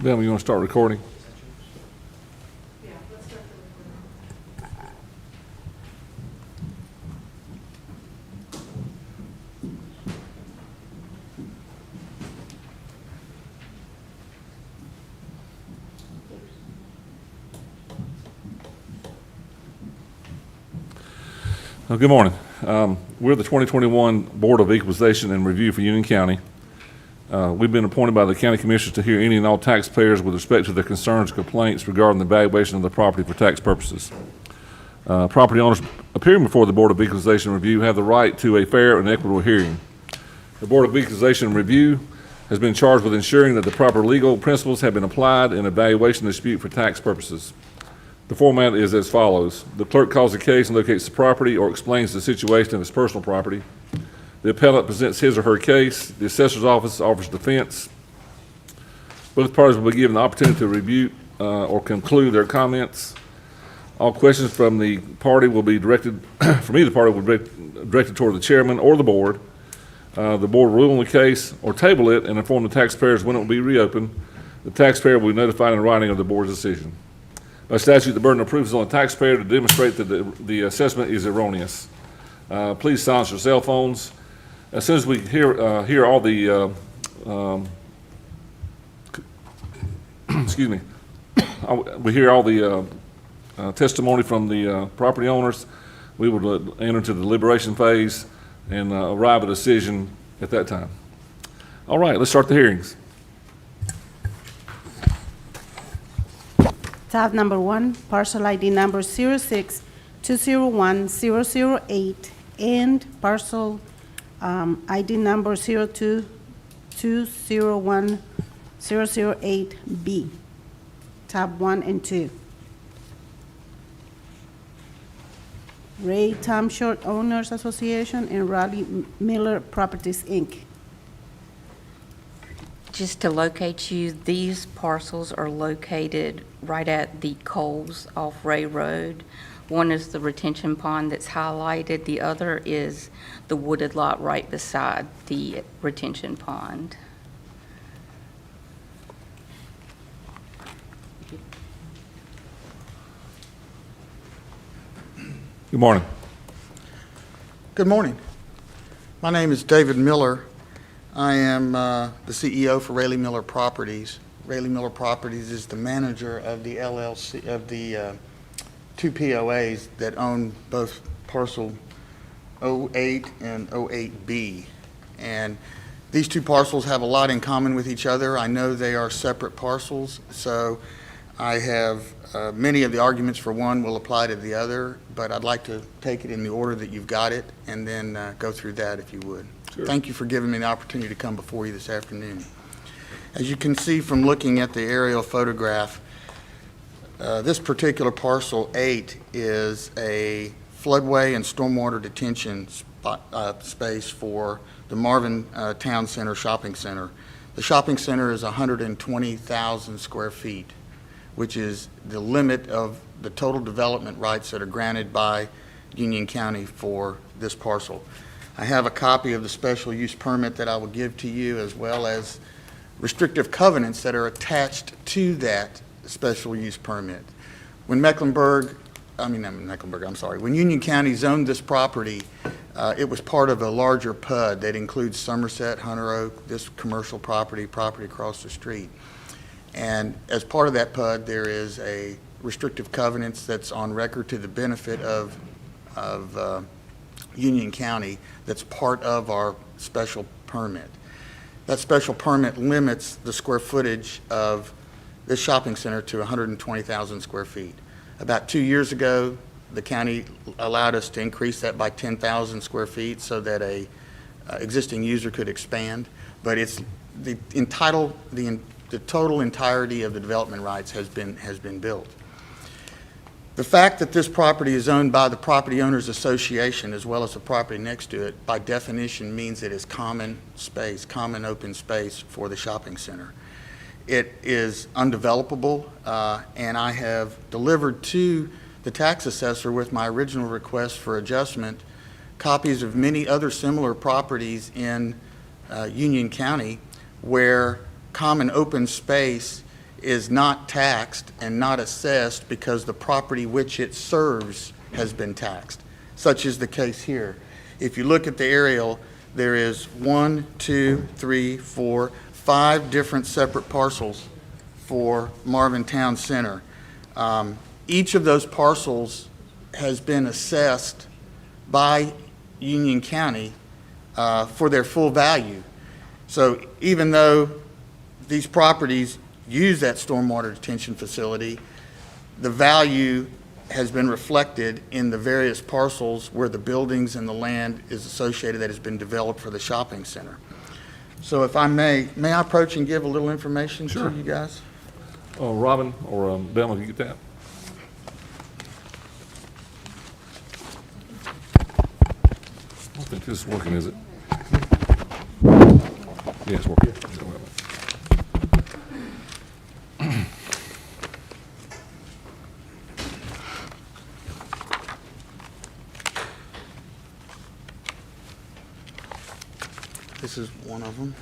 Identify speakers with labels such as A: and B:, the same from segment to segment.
A: Bill, you want to start recording?
B: Yeah, let's start the recording.
A: Good morning. We're the 2021 Board of Equalization and Review for Union County. We've been appointed by the county commissioners to hear any and all taxpayers with respect to their concerns or complaints regarding the valuation of the property for tax purposes. Property owners appearing before the Board of Equalization and Review have the right to a fair and equitable hearing. The Board of Equalization and Review has been charged with ensuring that the proper legal principles have been applied in evaluation dispute for tax purposes. The format is as follows. The clerk calls the case and locates the property or explains the situation of his personal property. The appellant presents his or her case. The assessor's office offers defense. Both parties will be given the opportunity to review or conclude their comments. All questions from the party will be directed, from either party will be directed toward the chairman or the board. The board will rule on the case or table it and inform the taxpayers when it will be reopened. The taxpayer will be notified in writing of the board's decision. By statute, the burden of proof is on the taxpayer to demonstrate that the assessment is erroneous. Please silence your cell phones. As soon as we hear all the excuse me, we hear all the testimony from the property owners, we will enter into the deliberation phase and arrive at a decision at that time. All right, let's start the hearings.
C: Tab number 1, parcel ID number 06201008 and parcel ID number 022010008B. Tab 1 and 2. Ray Tom Short Owners Association and Raleigh Miller Properties, Inc.
D: Just to locate you, these parcels are located right at the Coles off Ray Road. One is the retention pond that's highlighted. The other is the wooded lot right beside the retention pond.
A: Good morning.
E: Good morning. My name is David Miller. I am the CEO for Raleigh Miller Properties. Raleigh Miller Properties is the manager of the LLC, of the two POAs that own both parcel 08 and 08B. And these two parcels have a lot in common with each other. I know they are separate parcels, so I have many of the arguments for one will apply to the other, but I'd like to take it in the order that you've got it and then go through that if you would.
A: Sure.
E: Thank you for giving me the opportunity to come before you this afternoon. As you can see from looking at the aerial photograph, this particular parcel 8 is a floodway and stormwater detention space for the Marvin Town Center Shopping Center. The shopping center is 120,000 square feet, which is the limit of the total development rights that are granted by Union County for this parcel. I have a copy of the special use permit that I will give to you, as well as restrictive covenants that are attached to that special use permit. When when Union County zoned this property, it was part of a larger PUD that includes Somerset, Hunter Oak, this commercial property across the street. And as part of that PUD, there is a restrictive covenants that's on record to the benefit of Union County that's part of our special permit. That special permit limits the square footage of this shopping center to 120,000 square feet. About 2 years ago, the county allowed us to increase that by 10,000 square feet so that a existing user could expand, but it's the total entirety of the development rights has been built. The fact that this property is owned by the Property Owners Association as well as the property next to it, by definition means it is common space, common open space for the shopping center. It is undevelopable, and I have delivered to the tax assessor with my original request for adjustment copies of many other similar properties in Union County where common open space is not taxed and not assessed because the property which it serves has been taxed. Such is the case here. If you look at the aerial, there is 1, 2, 3, 4, 5 different separate parcels for Marvin Town Center. Each of those parcels has been assessed by Union County for their full value. So even though these properties use that stormwater detention facility, the value has been reflected in the various parcels where the buildings and the land is associated that has been developed for the shopping center. So if I may I approach and give a little information to you guys?
A: Robin or Delma, can you get that? I don't think this is working, is it? Yeah, it's working.
E: This is one of them.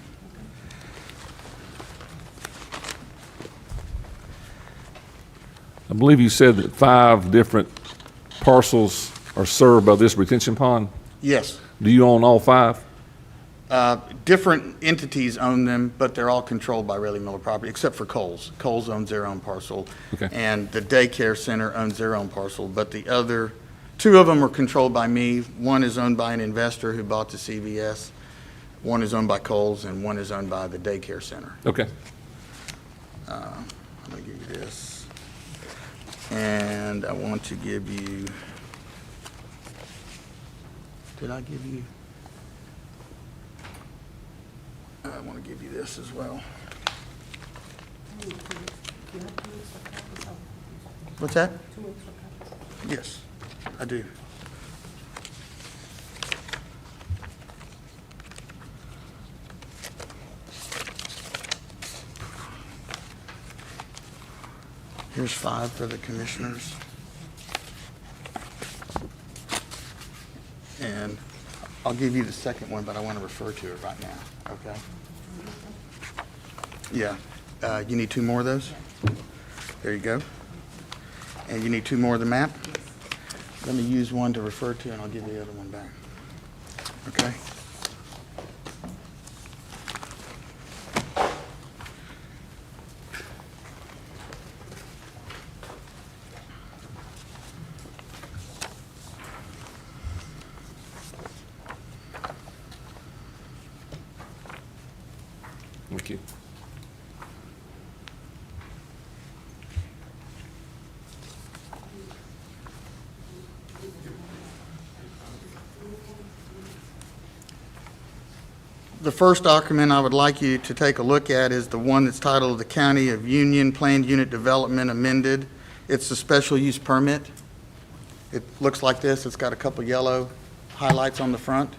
A: I believe you said that 5 different parcels are served by this retention pond.
E: Yes.
A: Do you own all 5?
E: Different entities own them, but they're all controlled by Rayleigh Miller Property, except for Kohl's. Kohl's owns their own parcel.
A: Okay.
E: And the daycare center owns their own parcel, but the other, 2 of them are controlled by me. One is owned by an investor who bought the CVS. One is owned by Kohl's, and one is owned by the daycare center.
A: Okay.
E: I'm gonna give you this. And I want to give you, did I give you? I want to give you this as well. What's that? Yes, I do. Here's 5 for the commissioners. And I'll give you the second one, but I want to refer to it right now, okay? Yeah. You need 2 more of those? There you go. And you need 2 more of the map? Let me use one to refer to, and I'll give the other one back. Okay?
A: Thank you.
E: The first document I would like you to take a look at is the one that's titled The County of Union Planned Unit Development Amended. It's the special use permit. It looks like this. It's got a couple yellow highlights on the front.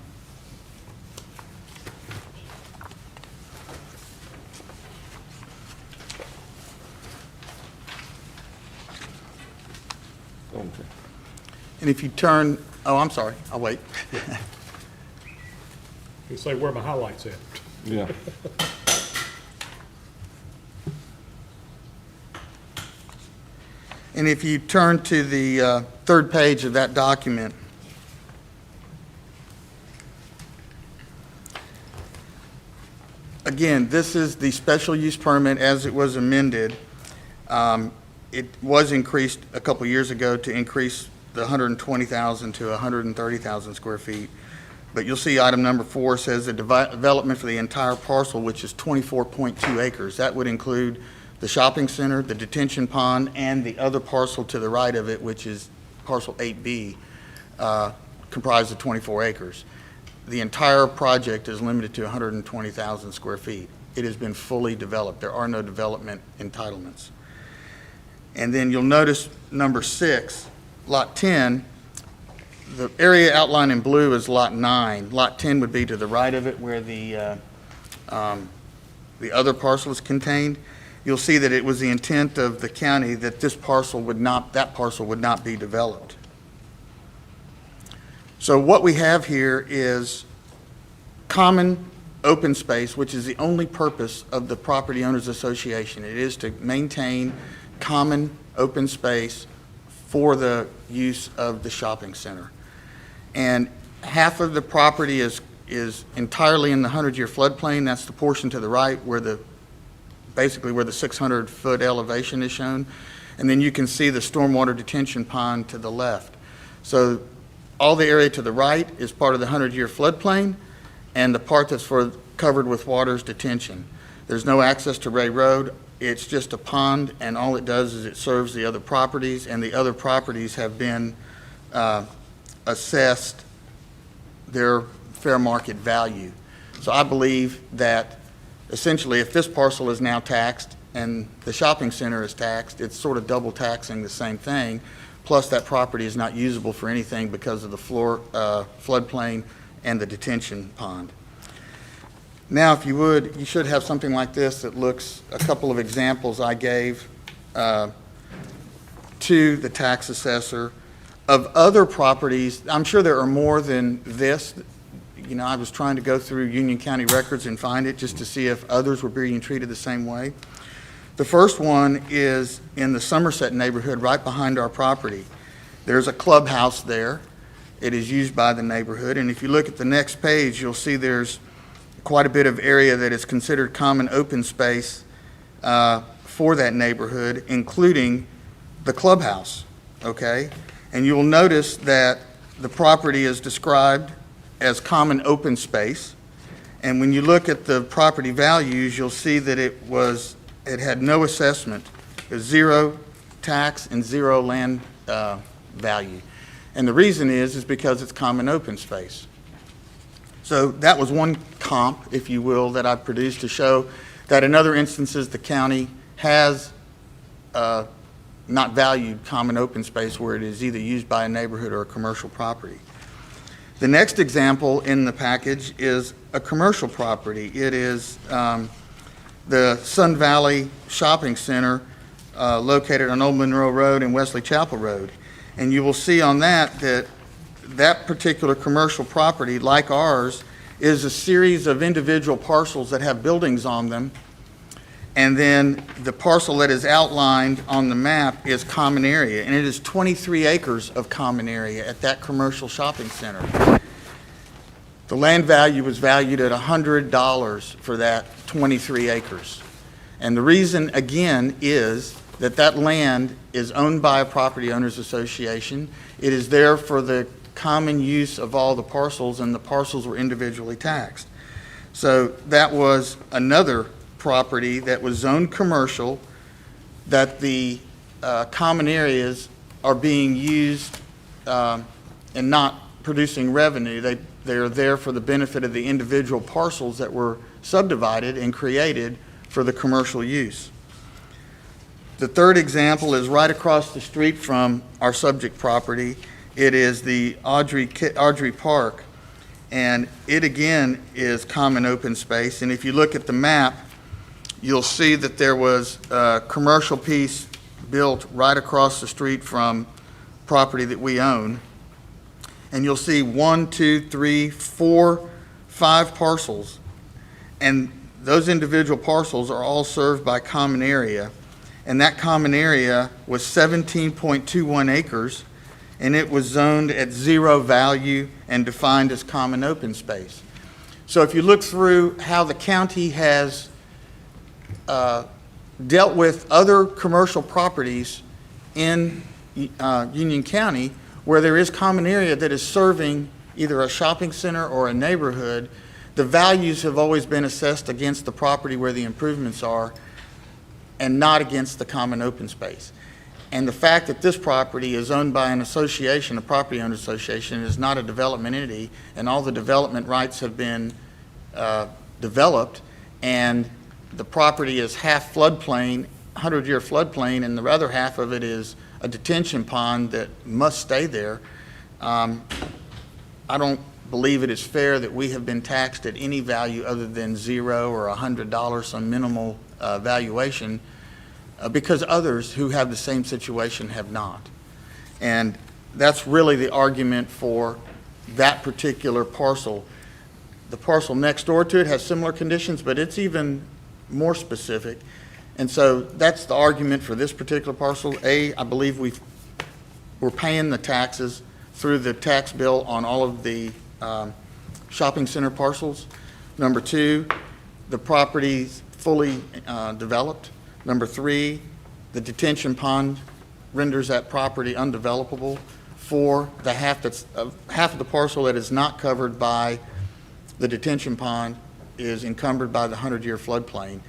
A: Okay.
E: And if you turn, oh, I'm sorry, I'll wait.
F: You say, where my highlights at?
A: Yeah.
E: And if you turn to the 3rd page of that document, again, this is the special use permit as it was amended. It was increased a couple years ago to increase the 120,000 to 130,000 square feet. But you'll see item number 4 says the development for the entire parcel, which is 24.2 acres. That would include the shopping center, the detention pond, and the other parcel to the right of it, which is parcel 8B, comprised of 24 acres. The entire project is limited to 120,000 square feet. It has been fully developed. There are no development entitlements. And then you'll notice number 6, lot 10, the area outlined in blue is lot 9. Lot 10 would be to the right of it where the other parcel is contained. You'll see that it was the intent of the county that that parcel would not be developed. So what we have here is common open space, which is the only purpose of the Property Owners Association. It is to maintain common open space for the use of the shopping center. And half of the property is entirely in the 100-year floodplain. That's the portion to the right where basically where the 600-foot elevation is shown. And then you can see the stormwater detention pond to the left. So all the area to the right is part of the 100-year floodplain, and the part that's covered with water is detention. There's no access to Ray Road. It's just a pond, and all it does is it serves the other properties, and the other properties have been assessed their fair market value. So I believe that essentially if this parcel is now taxed and the shopping center is taxed, it's sort of double taxing the same thing, plus that property is not usable for anything because of the floodplain and the detention pond. Now, if you would, you should have something like this that looks, a couple of examples I gave to the tax assessor of other properties. I'm sure there are more than this. You know, I was trying to go through Union County records and find it just to see if others were being treated the same way. The first one is in the Somerset neighborhood right behind our property. There's a clubhouse there. It is used by the neighborhood, and if you look at the next page, you'll see there's quite a bit of area that is considered common open space for that neighborhood, including the clubhouse, okay? And you'll notice that the property is described as common open space, and when you look at the property values, you'll see that it had no assessment. There's zero tax and zero land value. And the reason is because it's common open space. So that was one comp, if you will, that I produced to show that in other instances the county has not valued common open space where it is either used by a neighborhood or a commercial property. The next example in the package is a commercial property. It is the Sun Valley Shopping Center located on Old Monroe Road and Wesley Chapel Road. And you will see on that that particular commercial property, like ours, is a series of individual parcels that have buildings on them. And then the parcel that is outlined on the map is common area, and it is 23 acres of common area at that commercial shopping center. The land value was valued at $100 for that 23 acres. And the reason, again, is that land is owned by a property owners association. It is there for the common use of all the parcels, and the parcels were individually taxed. So that was another property that was zoned commercial, that the common areas are being used and not producing revenue. They are there for the benefit of the individual parcels that were subdivided and created for the commercial use. The third example is right across the street from our subject property. It is the Audrey Park, and it again is common open space. And if you look at the map, you'll see that there was a commercial piece built right across the street from property that we own. And you'll see 1, 2, 3, 4, 5 parcels. And those individual parcels are all served by common area. And that common area was 17.21 acres, and it was zoned at zero value and defined as common open space. So if you look through how the county has dealt with other commercial properties in Union County where there is common area that is serving either a shopping center or a neighborhood, the values have always been assessed against the property where the improvements are and not against the common open space. And the fact that this property is owned by an association, a property owner association, is not a development entity, and all the development rights have been developed, and the property is half floodplain, 100-year floodplain, and the other half of it is a detention pond that must stay there. I don't believe it is fair that we have been taxed at any value other than $0 or $100, some minimal valuation, because others who have the same situation have not. And that's really the argument for that particular parcel. The parcel next door to it has similar conditions, but it's even more specific. And so that's the argument for this particular parcel. I believe we're paying the taxes through the tax bill on all of the shopping center parcels. Number two, the property's fully developed. Number three, the detention pond renders that property undevelopable. Four, the half of the parcel that is not covered by the detention pond is encumbered by the 100-year floodplain.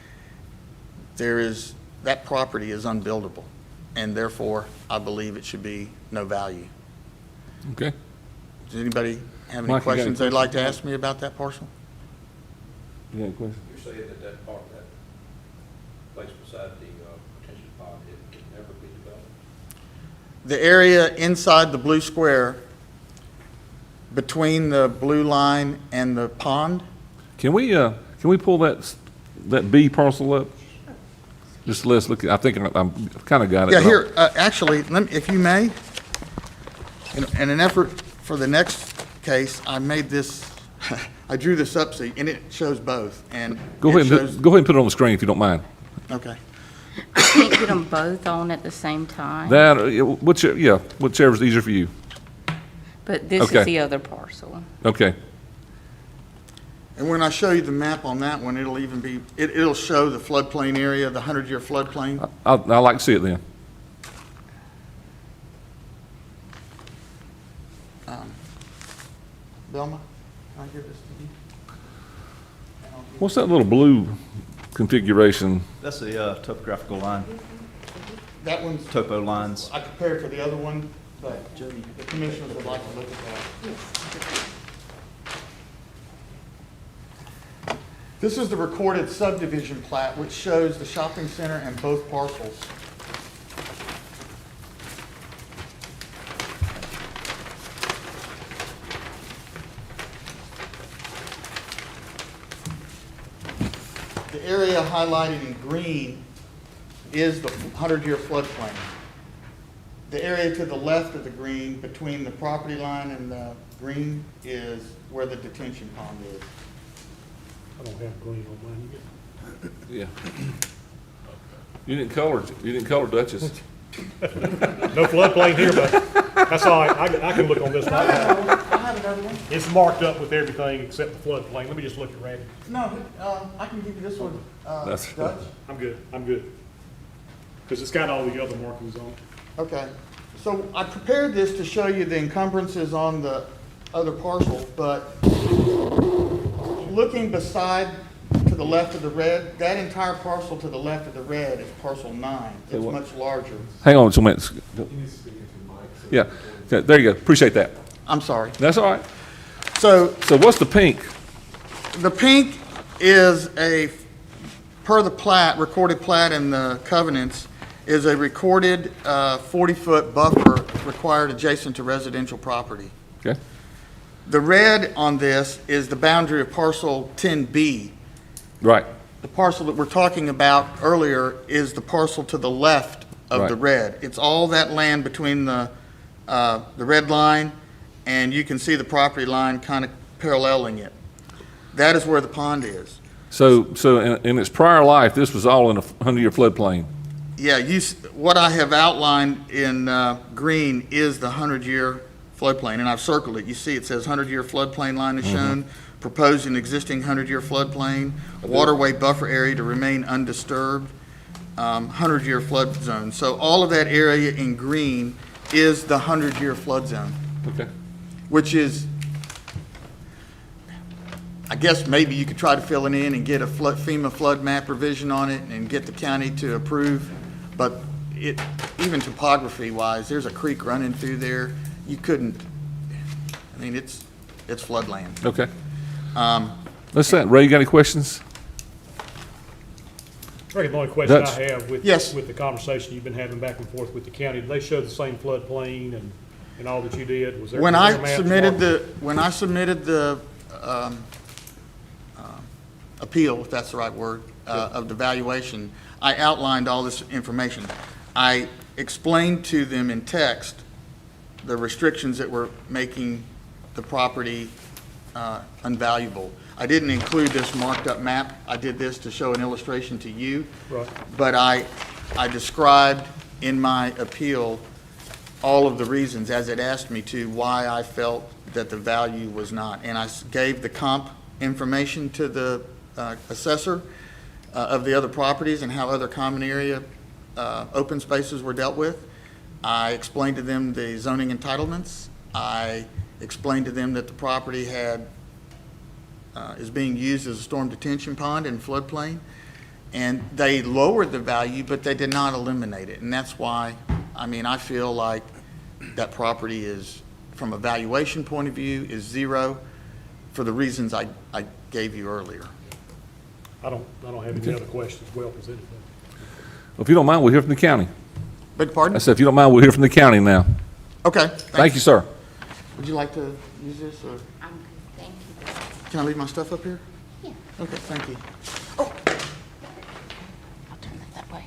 E: That property is unbuildable, and therefore, I believe it should be no value.
A: Okay.
E: Does anybody have any
A: Mike, you got any
E: questions they'd like to
A: questions?
E: ask me about that parcel?
A: You got a question?
G: You're saying that that part, that place beside the retention pond, it can never be developed?
E: The area inside the blue square between the blue line and the pond,
A: Can we pull that B parcel up? Just let's look, I think I'm kind of got it.
E: yeah,
A: but
E: here, actually, if you may, in an effort for the next case, I made this, I drew this up, and it shows both, and
A: Go
E: it
A: ahead
E: shows-
A: and put it on the screen if you don't mind.
E: Okay.
D: Can't get them both on at the same time,
A: That, whichever's easier for you.
D: but this
A: okay.
D: is the other parcel.
A: Okay.
E: And when I show you the map on that one, it'll even be, it'll show the floodplain area, the 100-year floodplain.
A: I like to see it then.
E: Belma, can I give this to you?
A: What's that little blue configuration?
H: That's the topographical line,
E: That one's,
H: topo lines.
E: I compared to the other one, but the commissioners would like to look at that. This is the recorded subdivision plat, which shows the shopping center and both parcels. The area highlighted in green is the 100-year floodplain. The area to the left of the green, between the property line and the green, is where the detention pond is.
F: I don't have green on mine. You get-
A: Yeah. You didn't color Duchess.
F: No floodplain here, but that's all right. I can look on this right now.
E: I have another one.
F: It's marked up with everything except the floodplain. Let me just look at Randy.
E: No, I can give you this one,
A: That's-
E: Dutch.
F: I'm good. Because it's got all the other markings on it.
E: Okay, so I prepared this to show you the encumbrances on the other parcel, but looking beside to the left of the red, that entire parcel to the left of the red is parcel 9.
A: Say
E: It's
A: what?
E: much larger.
A: Hang on just a minute. Yeah, okay, there you go. Appreciate that.
E: I'm sorry.
A: That's all right.
E: So
A: So what's the pink?
E: the pink is per the plat, recorded plat in the covenants, is a recorded 40-foot buffer required adjacent to residential property.
A: Okay.
E: The red on this is the boundary of parcel 10B.
A: Right.
E: The parcel that we're talking about earlier is the parcel to the left of the
A: Right.
E: red. It's all that land between the red line, and you can see the property line kind of paralleling it. That is where the pond is.
A: So in its prior life, this was all in a 100-year floodplain.
E: Yeah, what I have outlined in green is the 100-year floodplain, and I've circled it. You see it says 100-year floodplain line is shown, proposed an existing 100-year floodplain, a waterway buffer area to remain undisturbed, 100-year flood zone. So all of that area in green is the 100-year flood zone,
A: Okay.
E: which is, I guess maybe you could try to fill it in and get a FEMA flood map revision on it and get the county to approve, but even topography-wise, there's a creek running through there. You couldn't, I mean, it's floodland.
A: Okay. Let's say, Ray, you got any questions?
F: Ricky, the only question
A: Dutch.
F: I have
E: Yes.
F: with the conversation you've been having back and forth with the county, did they show the same floodplain and all that you did? Was there?
E: When
F: was
E: I
F: there maps
E: submitted the appeal, if that's the right word, of the valuation, I outlined all this information. I explained to them in text the restrictions that were making the property unvaluable. I didn't include this marked up map. I did this to show an illustration to you.
F: Right.
E: But I described in my appeal all of the reasons, as it asked me to, why I felt that the value was not. And I gave the comp information to the assessor of the other properties and how other common area open spaces were dealt with. I explained to them the zoning entitlements. I explained to them that the property is being used as a storm detention pond and floodplain. And they lowered the value, but they did not eliminate it. And that's why, I feel like that property is, from a valuation point of view, is zero for the reasons I gave you earlier.
F: I don't have any other questions. Well presented.
A: Well, if you don't mind, we'll hear from the county.
E: Beg your pardon?
A: I said, if you don't mind, we'll hear from the county now.
E: Okay.
A: Thank you, sir.
E: Would you like to use this, or
D: I'm good, thank you.
E: can I leave my stuff up here?
D: Yeah.
E: Okay, thank you.
D: I'll turn it that way.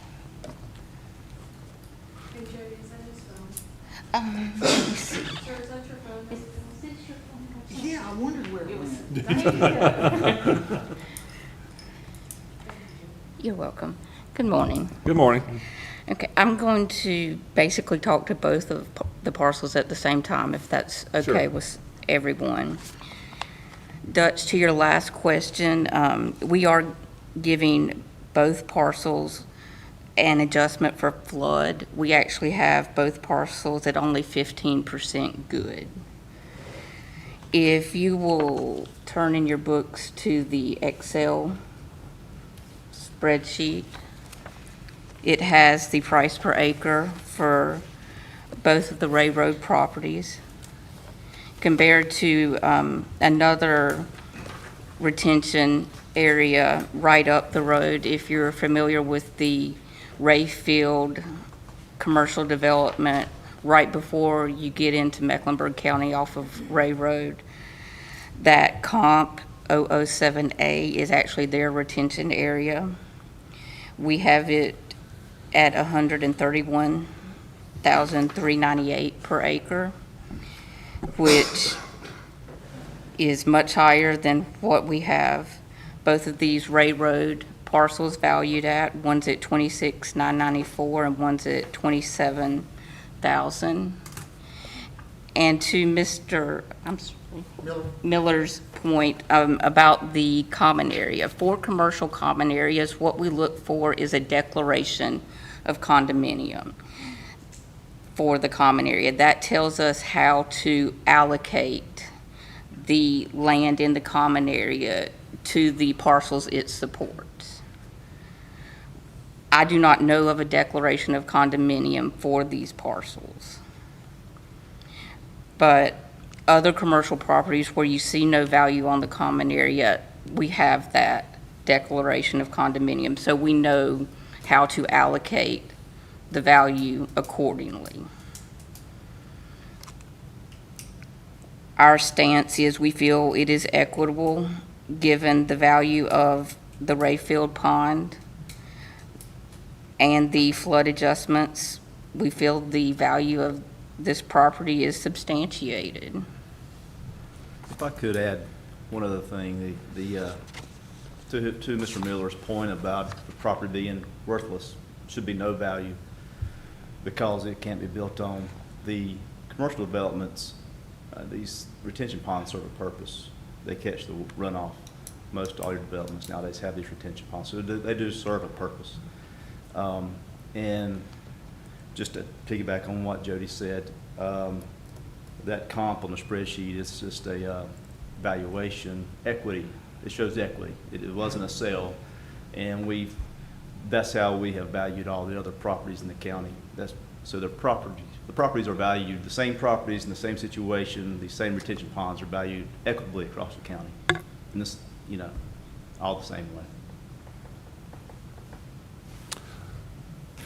B: Hey Jody, is that his phone?
D: Let me see.
B: Sir, is that your phone?
D: Is this your phone?
E: Yeah, I wondered where it went.
D: You're welcome. Good morning.
A: Good morning.
D: Okay, I'm going to basically talk to both of the parcels at the same time, if that's okay
A: Sure.
D: with everyone. Dutch, to your last question, we are giving both parcels an adjustment for flood. We actually have both parcels at only 15% good. If you will turn in your books to the Excel spreadsheet, it has the price per acre for both of the Ray Road properties compared to another retention area right up the road. If you're familiar with the Ray Field commercial development right before you get into Mecklenburg County off of Ray Road, that comp 007A is actually their retention area. We have it at $131,398 per acre, which is much higher than what we have both of these Ray Road parcels valued at. One's at $26,994 and one's at $27,000. And to Mr. Miller's point about the common area, for commercial common areas, what we look for is a declaration of condominium for the common area. That tells us how to allocate the land in the common area to the parcels it supports. I do not know of a declaration of condominium for these parcels. But other commercial properties where you see no value on the common area, we have that declaration of condominium, so we know how to allocate the value accordingly. Our stance is we feel it is equitable given the value of the Rayfield Pond and the flood adjustments. We feel the value of this property is substantiated.
H: If I could add one other thing, to Mr. Miller's point about the property being worthless, should be no value because it can't be built on. The commercial developments, these retention ponds serve a purpose. They catch the runoff. Most all your developments nowadays have these retention ponds, so they do serve a purpose. And just to piggyback on what Jody said, that comp on the spreadsheet is just a valuation, equity. It shows equity. It wasn't a sale, and that's how we have valued all the other properties in the county. So the properties are valued, the same properties in the same situation, the same retention ponds are valued equitably across the county. And this, all the same way.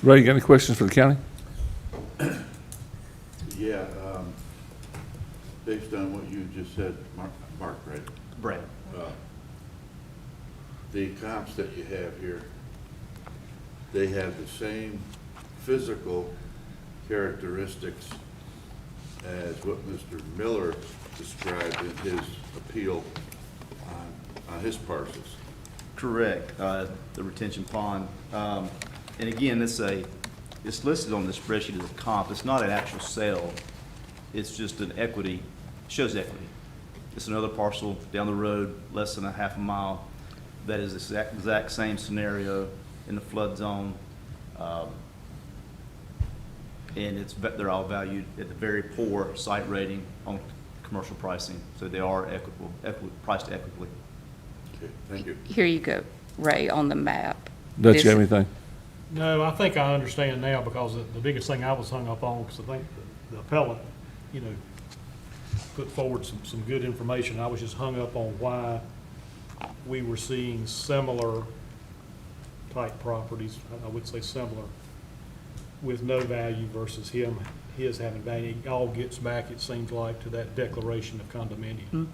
A: Ray, you got any questions for the county?
I: Yeah, based on what you just said, Mark, right?
H: Brad.
I: The comps that you have here, they have the same physical characteristics as what Mr. Miller described in his appeal on his parcels.
H: Correct, the retention pond. And again, it's listed on the spreadsheet as a comp. It's not an actual sale. It's just an equity, shows equity. It's another parcel down the road, less than a half a mile. That is the exact same scenario in the flood zone. And they're all valued at the very poor site rating on commercial pricing. So they are priced equitably.
I: Okay, thank you.
D: Here you go, Ray, on the map.
A: Dutch,
D: This-
A: you have anything?
F: No, I think I understand now, because the biggest thing I was hung up on, because I think the appellant, put forward some good information. I was just hung up on why we were seeing similar type properties, I would say similar, with no value versus his having value. It all gets back, it seems like, to that declaration of condominium.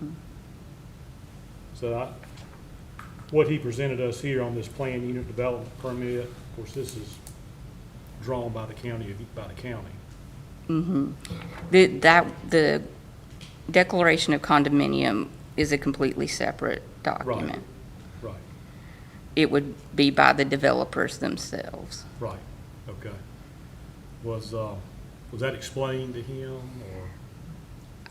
F: So what he presented us here on this planned unit development permit, of course, this is drawn by the county.
D: The declaration of condominium is a completely separate document.
F: Right,
D: It would be by the developers themselves.
F: right, okay. Was that explained to him, or?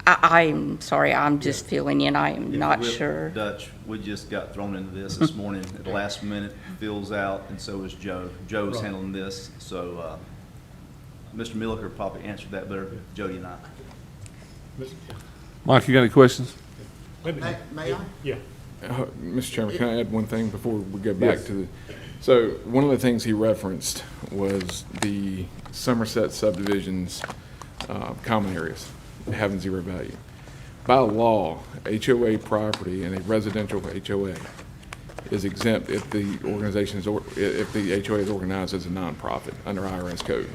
D: I'm sorry, I'm just filling in. I am
H: Yeah,
D: not
H: we-
D: sure.
H: Dutch, we just got thrown into this morning at the last minute, fills out, and so is Joe. Joe's
F: Right.
H: handling this, so Mr. Milliker probably answered that better than Jody and I.
A: Mike, you got any questions?
E: May I?
F: Yeah,
J: Mr. Chairman, can I add one thing before we go back to the, so one of the things he referenced was the Somerset subdivisions, common areas having zero value. By law, HOA property and a residential HOA is exempt if the organization is, if the HOA is organized as a nonprofit under IRS code.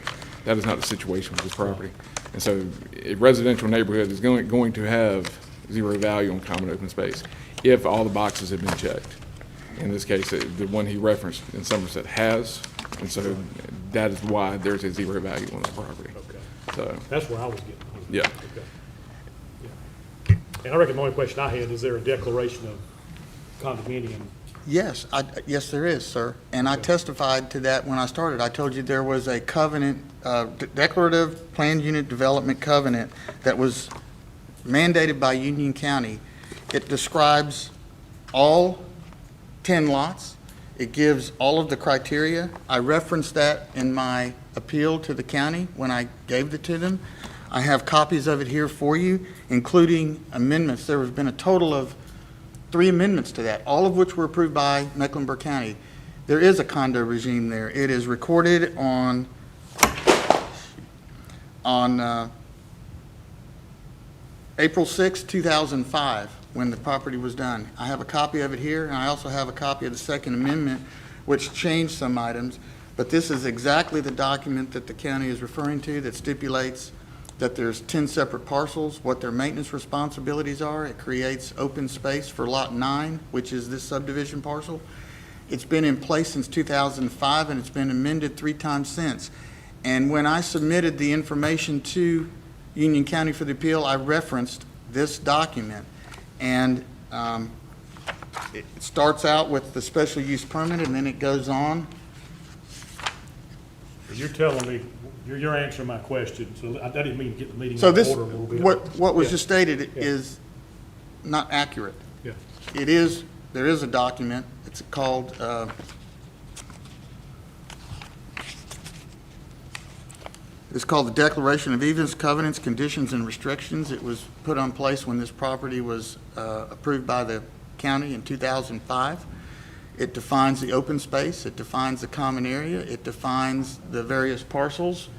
J: That is not the situation with this property. And so a residential neighborhood is going to have zero value on common open space if all the boxes have been checked. In this case, the one he referenced in Somerset has, and so that is why there's a zero value on that property.
F: okay.
J: So,
F: That's where I was getting.
J: yeah.
F: Okay. Yeah. And I reckon the only question I had, is there a declaration of condominium?
E: Yes, yes, there is, sir. And I testified to that when I started. I told you there was a covenant, declarative planned unit development covenant that was mandated by Union County. It describes all 10 lots. It gives all of the criteria. I referenced that in my appeal to the county when I gave it to them. I have copies of it here for you, including amendments. There has been a total of 3 amendments to that, all of which were approved by Mecklenburg County. There is a condo regime there. It is recorded on April 6, 2005, when the property was done. I have a copy of it here, and I also have a copy of the Second Amendment, which changed some items. But this is exactly the document that the county is referring to that stipulates that there's 10 separate parcels, what their maintenance responsibilities are. It creates open space for Lot 9, which is this subdivision parcel. It's been in place since 2005, and it's been amended 3 times since. And when I submitted the information to Union County for the appeal, I referenced this document. And it starts out with the special use permit, and then it goes on.
F: You're telling me, you're answering my question, so I didn't mean to get the meeting
E: So
F: out
E: this,
F: of order a little bit.
E: what was
F: Yeah.
E: just stated
F: Yeah.
E: is not accurate.
F: Yeah,
E: It is, there is a document, it's called, it's called the Declaration of Events, Covenants, Conditions, and Restrictions. It was put on place when this property was approved by the county in 2005. It defines the open space, it defines the common area, it defines the various parcels,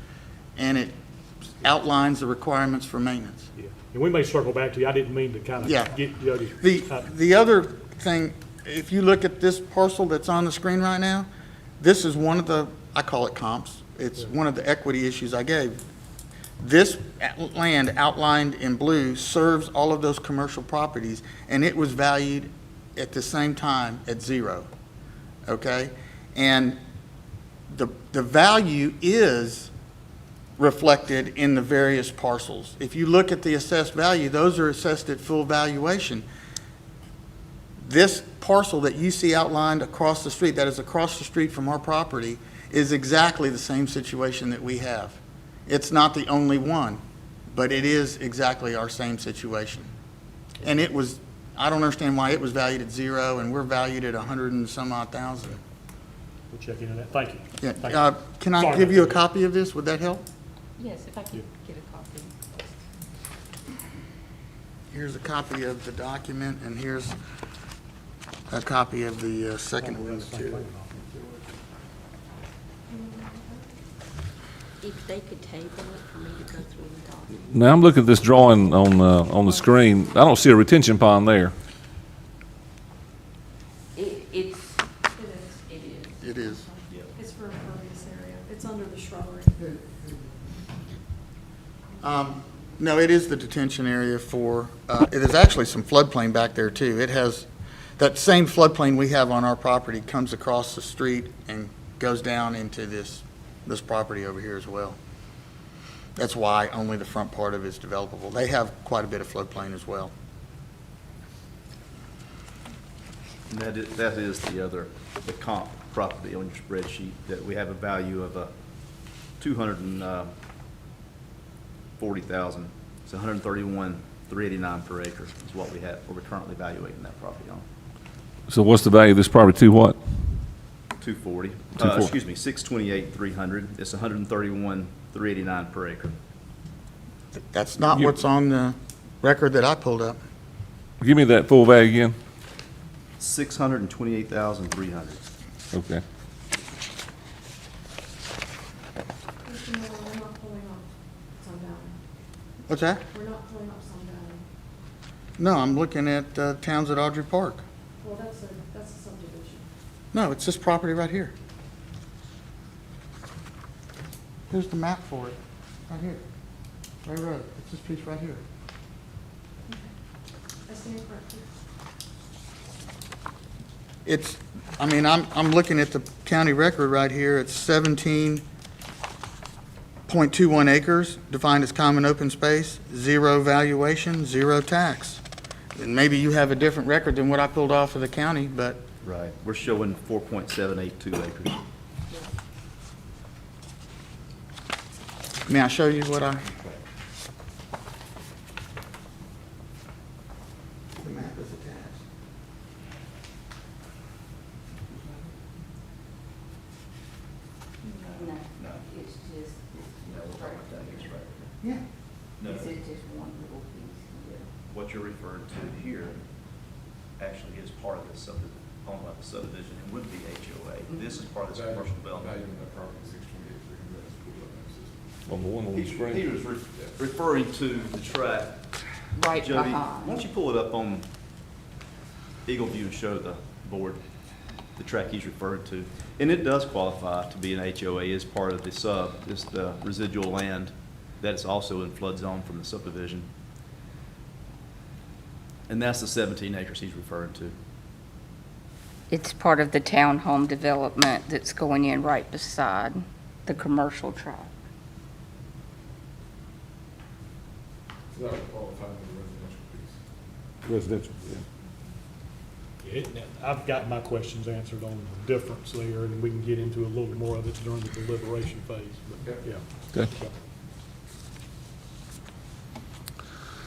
E: and it outlines the requirements for maintenance.
F: yeah. And we may circle back to you. I didn't mean to kind
E: Yeah.
F: of get Jody.
E: The other thing, if you look at this parcel that's on the screen right now, this is one of the, I call it comps. It's one of the equity issues I gave. This land outlined in blue serves all of those commercial properties, and it was valued at the same time at 0, okay? And the value is reflected in the various parcels. If you look at the assessed value, those are assessed at full valuation. This parcel that you see outlined across the street, that is across the street from our property, is exactly the same situation that we have. It's not the only one, but it is exactly our same situation. And it was, I don't understand why it was valued at 0 and we're valued at 100 and some odd thousand.
F: We'll check into that. Thank you.
E: Yeah,
F: Thank you.
E: can I
F: Sorry
E: give
F: about
E: you a
F: that.
E: copy of this? Would that help?
D: Yes, if I
F: Yeah.
D: could get a copy.
E: Here's a copy of the document, and here's a copy of the second limit to it.
D: If they could table it for me to go through the document.
A: Now, I'm looking at this drawing on the screen. I don't see a retention pond there.
D: It's,
B: It is.
D: it is.
E: It is.
B: It's for a pervious area. It's under the shrubbery.
E: No, it is the detention area for, it is actually some floodplain back there, too. It has, that same floodplain we have on our property comes across the street and goes down into this property over here as well. That's why only the front part of it is developable. They have quite a bit of floodplain as well.
H: And that is the comp property on your spreadsheet, that we have a value of $240,000. It's $131,389 per acre is what we have, what we're currently evaluating that property on.
A: So what's the value of this property to what?
H: 240,
A: 240.
H: excuse me, 628,300. It's 131,389 per acre.
E: That's not what's on the record that I pulled up.
A: Give me that full value again.
H: 628,300.
A: Okay.
B: Mr. Miller, we're not pulling up Sun Valley.
E: What's that?
B: We're not pulling up Sun Valley.
E: No, I'm looking at Towns at Audrey Park.
B: Well, that's a subdivision.
E: No, it's this property right here. Here's the map for it, right here. Ray Road, it's this piece right here.
B: I stand corrected.
E: It's, I mean, I'm looking at the county record right here. It's 17.21 acres, defined as common open space, 0 valuation, 0 tax. And maybe you have a different record than what I pulled off of the county, but
H: Right. We're showing 4.782 acres.
E: may I show you what I? The map is attached.
D: No, it's just,
E: Yeah.
H: No,
D: it's just one little piece here.
H: what you're referring to here actually is part of the owned by the subdivision and would be HOA. This is part of this commercial development.
A: On the one on the
H: He
A: screen.
H: was referring to the track.
D: Right
H: Jody,
D: behind.
H: why don't you pull it up on Eagle View and show the board the track he's referred to? And it does qualify to be an HOA as part of the sub. It's the residual land that is also in flood zone from the subdivision. And that's the 17 acres he's referring to.
D: It's part of the townhome development that's going in right beside the commercial tract.
J: That would qualify for the residential piece.
A: Residential, yeah.
F: I've got my questions answered on the difference there, and we can get into a little more of it during the deliberation phase, but, yeah.
A: Okay.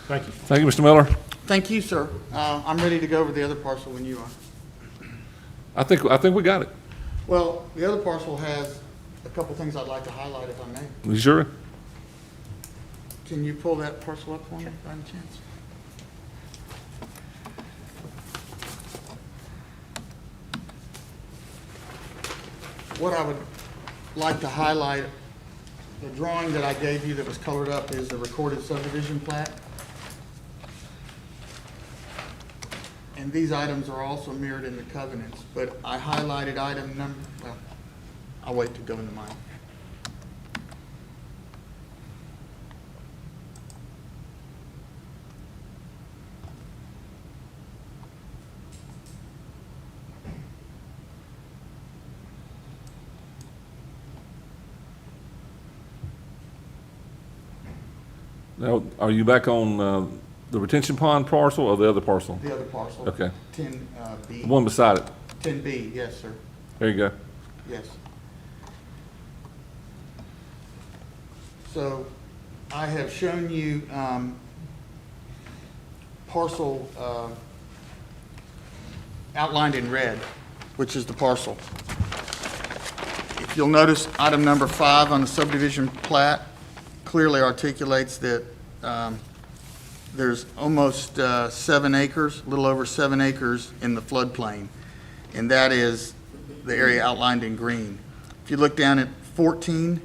F: Thank you.
A: Thank you, Mr. Miller.
E: Thank you, sir. I'm ready to go over the other parcel when you are.
A: I think we got it.
E: Well, the other parcel has a couple things I'd like to highlight, if I may.
A: You sure?
E: Can you pull that parcel up for me, by any chance? What I would like to highlight, the drawing that I gave you that was colored up is the recorded subdivision plat. And these items are also mirrored in the covenants, but I highlighted item number, well, I'll wait to go into mine.
A: Now, are you back on The retention pond parcel or the other parcel?
E: The other parcel.
A: Okay.
E: 10B.
A: The one beside it.
E: 10B, yes, sir.
A: There you go.
E: Yes. So I have shown you parcel outlined in red, which is the parcel. If you'll notice, item number 5 on the subdivision plat clearly articulates that there's almost 7 acres, a little over 7 acres in the floodplain, and that is the area outlined in green. If you look down at 14,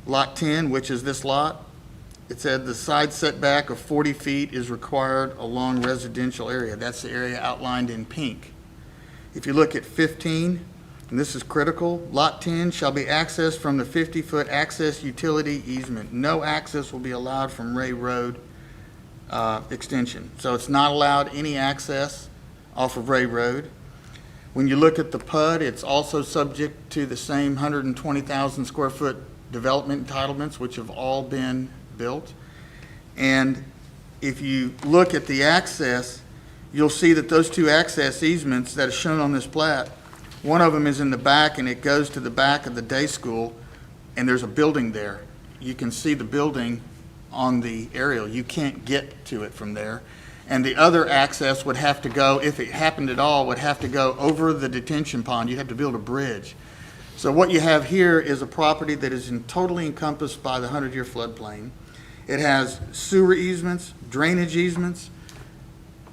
E: lot 10, which is this lot, it said the side setback of 40 feet is required along residential area. That's the area outlined in pink. If you look at 15, and this is critical, lot 10 shall be accessed from the 50-foot access utility easement. No access will be allowed from Ray Road extension. So it's not allowed any access off of Ray Road. When you look at the PUD, it's also subject to the same 120,000 square foot development entitlements, which have all been built. And if you look at the access, you'll see that those 2 access easements that are shown on this plat, one of them is in the back and it goes to the back of the day school, and there's a building there. You can see the building on the aerial. You can't get to it from there. And the other access would have to go, if it happened at all, would have to go over the detention pond. You'd have to build a bridge. So what you have here is a property that is totally encompassed by the 100-year floodplain. It has sewer easements, drainage easements,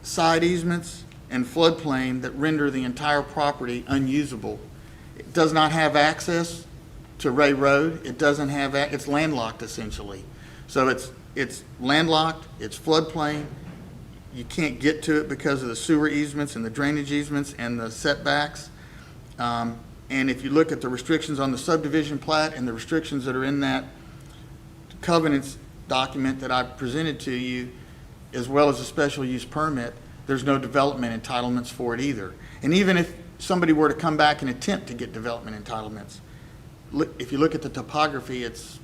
E: side easements, and floodplain that render the entire property unusable. It does not have access to Ray Road. It doesn't have, it's landlocked essentially. So it's landlocked, it's floodplain. You can't get to it because of the sewer easements and the drainage easements and the setbacks. And if you look at the restrictions on the subdivision plat and the restrictions that are in that covenants document that I presented to you, as well as a special use permit, there's no development entitlements for it either. And even if somebody were to come back and attempt to get development entitlements, if you look at the topography, it's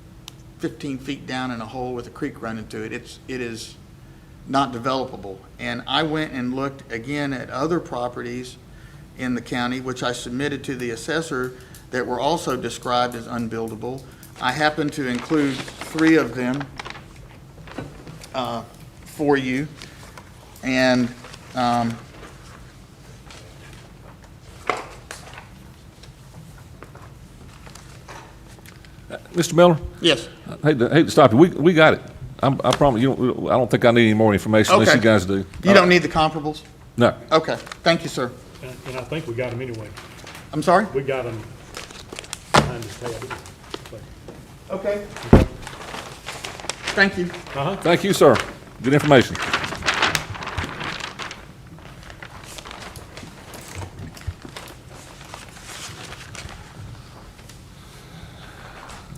E: 15 feet down in a hole with a creek running to it. It is not developable. And I went and looked again at other properties in the county, which I submitted to the assessor, that were also described as unbuildable. I happened to include 3 of them for you. And
A: Mr. Miller?
E: yes,
A: I hate to stop you. We got it. I promise you, I don't think I need any more information unless
E: Okay.
A: you guys do.
E: you don't need the comparables?
A: No.
E: Okay, thank you, sir.
F: And I think we got them anyway.
E: I'm sorry?
F: We got them behind his head. So,
E: Okay. Thank you.
F: Uh-huh.
A: Thank you, sir. Good information.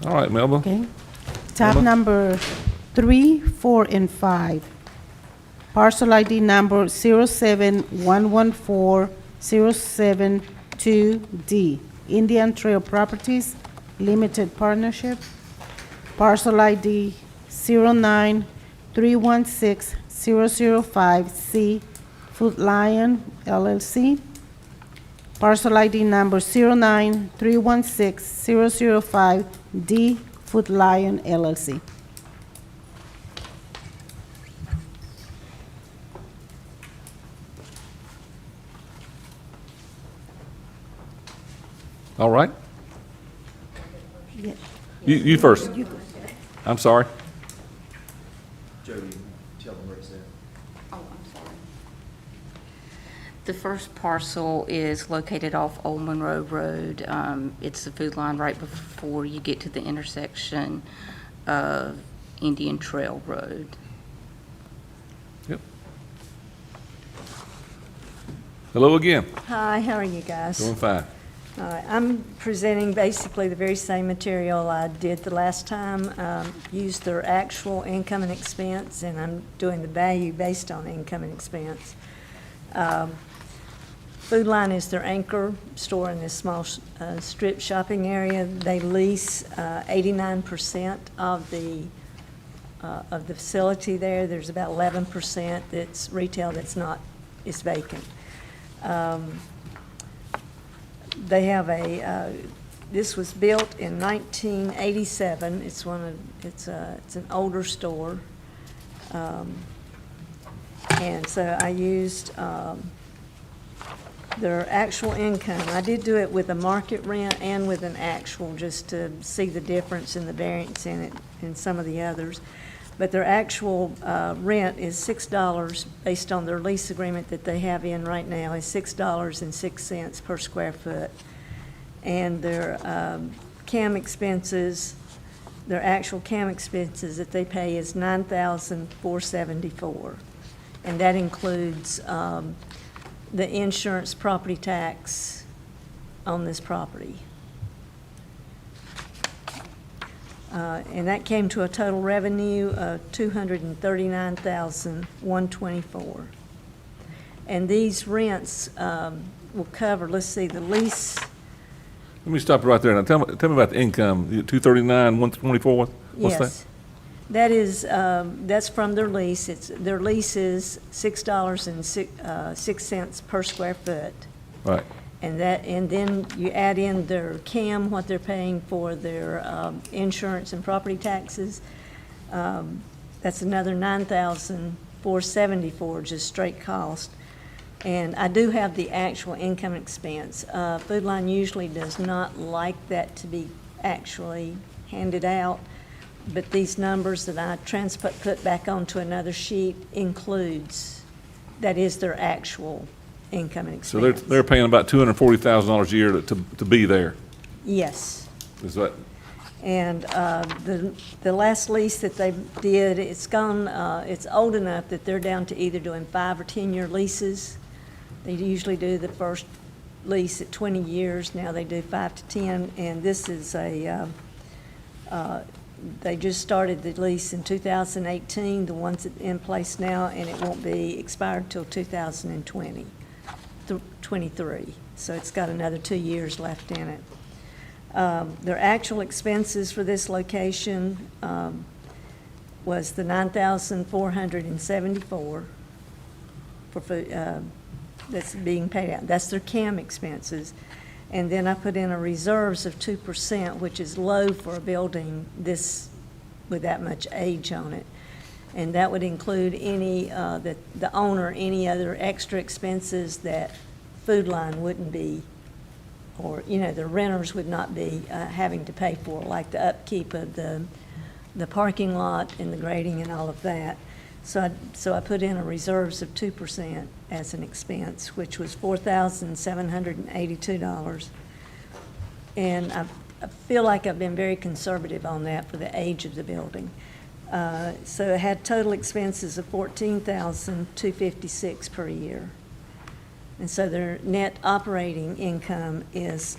A: All right, Melba.
C: Okay. Tab number 3, 4, and 5. Parcel ID number 07114-072D. Indian Trail Properties Limited Partnership. Parcel ID 09316-005C. Food Lion LLC. Parcel ID number 09316-005D. Food Lion LLC.
A: All right.
C: Yeah.
A: You first. I'm sorry.
H: Jody, tell them where it's at.
D: Oh, I'm sorry. The first parcel is located off Old Monroe Road. It's the food line right before you get to the intersection of Indian Trail Road.
A: Yep. Hello again.
K: Hi, how are you guys?
A: Doing fine.
K: All right, I'm presenting basically the very same material I did the last time. Used their actual income and expense, and I'm doing the value based on income and expense. Food Line is their anchor store in this small strip shopping area. They lease 89% of the of the facility there. There's about 11% that's retail that's not, is vacant. They have this was built in 1987. It's it's an older store. And so I used their actual income. I did do it with a market rent and with an actual, just to see the difference in the variance in it and some of the others. But their actual rent is $6, based on their lease agreement that they have in right now, is $6.06 per square foot. And their CAM expenses, their actual CAM expenses that they pay is $9,474. And that includes the insurance, property tax on this property. And that came to a total revenue of $239,124. And these rents will cover, let's see, the lease.
A: Let me stop you right there. Now, tell me about the income, 239, 124, what's that?
K: Yes. That is, that's from their lease. Their lease is $6.06 per square foot.
A: Right.
K: And then you add in their CAM, what they're paying for their insurance and property taxes. That's another $9,474, just straight cost. And I do have the actual income expense. Food Line usually does not like that to be actually handed out, but these numbers that I put back onto another sheet includes, that is their actual income and
A: So
K: expense.
A: they're paying about $240,000 a year to be there.
K: Yes.
A: Is that,
K: And the last lease that they did, it's old enough that they're down to either doing 5 or 10-year leases. They usually do the first lease at 20 years. Now they do 5 to 10, and this is they just started the lease in 2018, the ones that in place now, and it won't be expired till 2023. So it's got another 2 years left in it. Their actual expenses for this location was the $9,474 for food, that's being paid out. That's their CAM expenses. And then I put in a reserves of 2%, which is low for a building this with that much age on it. And that would include any, the owner, any other extra expenses that Food Line wouldn't be, or, the renters would not be having to pay for, like the upkeep of the parking lot and the grading and all of that. So I put in a reserves of 2% as an expense, which was $4,782. And I feel like I've been very conservative on that for the age of the building. So it had total expenses of $14,256 per year. And so their net operating income is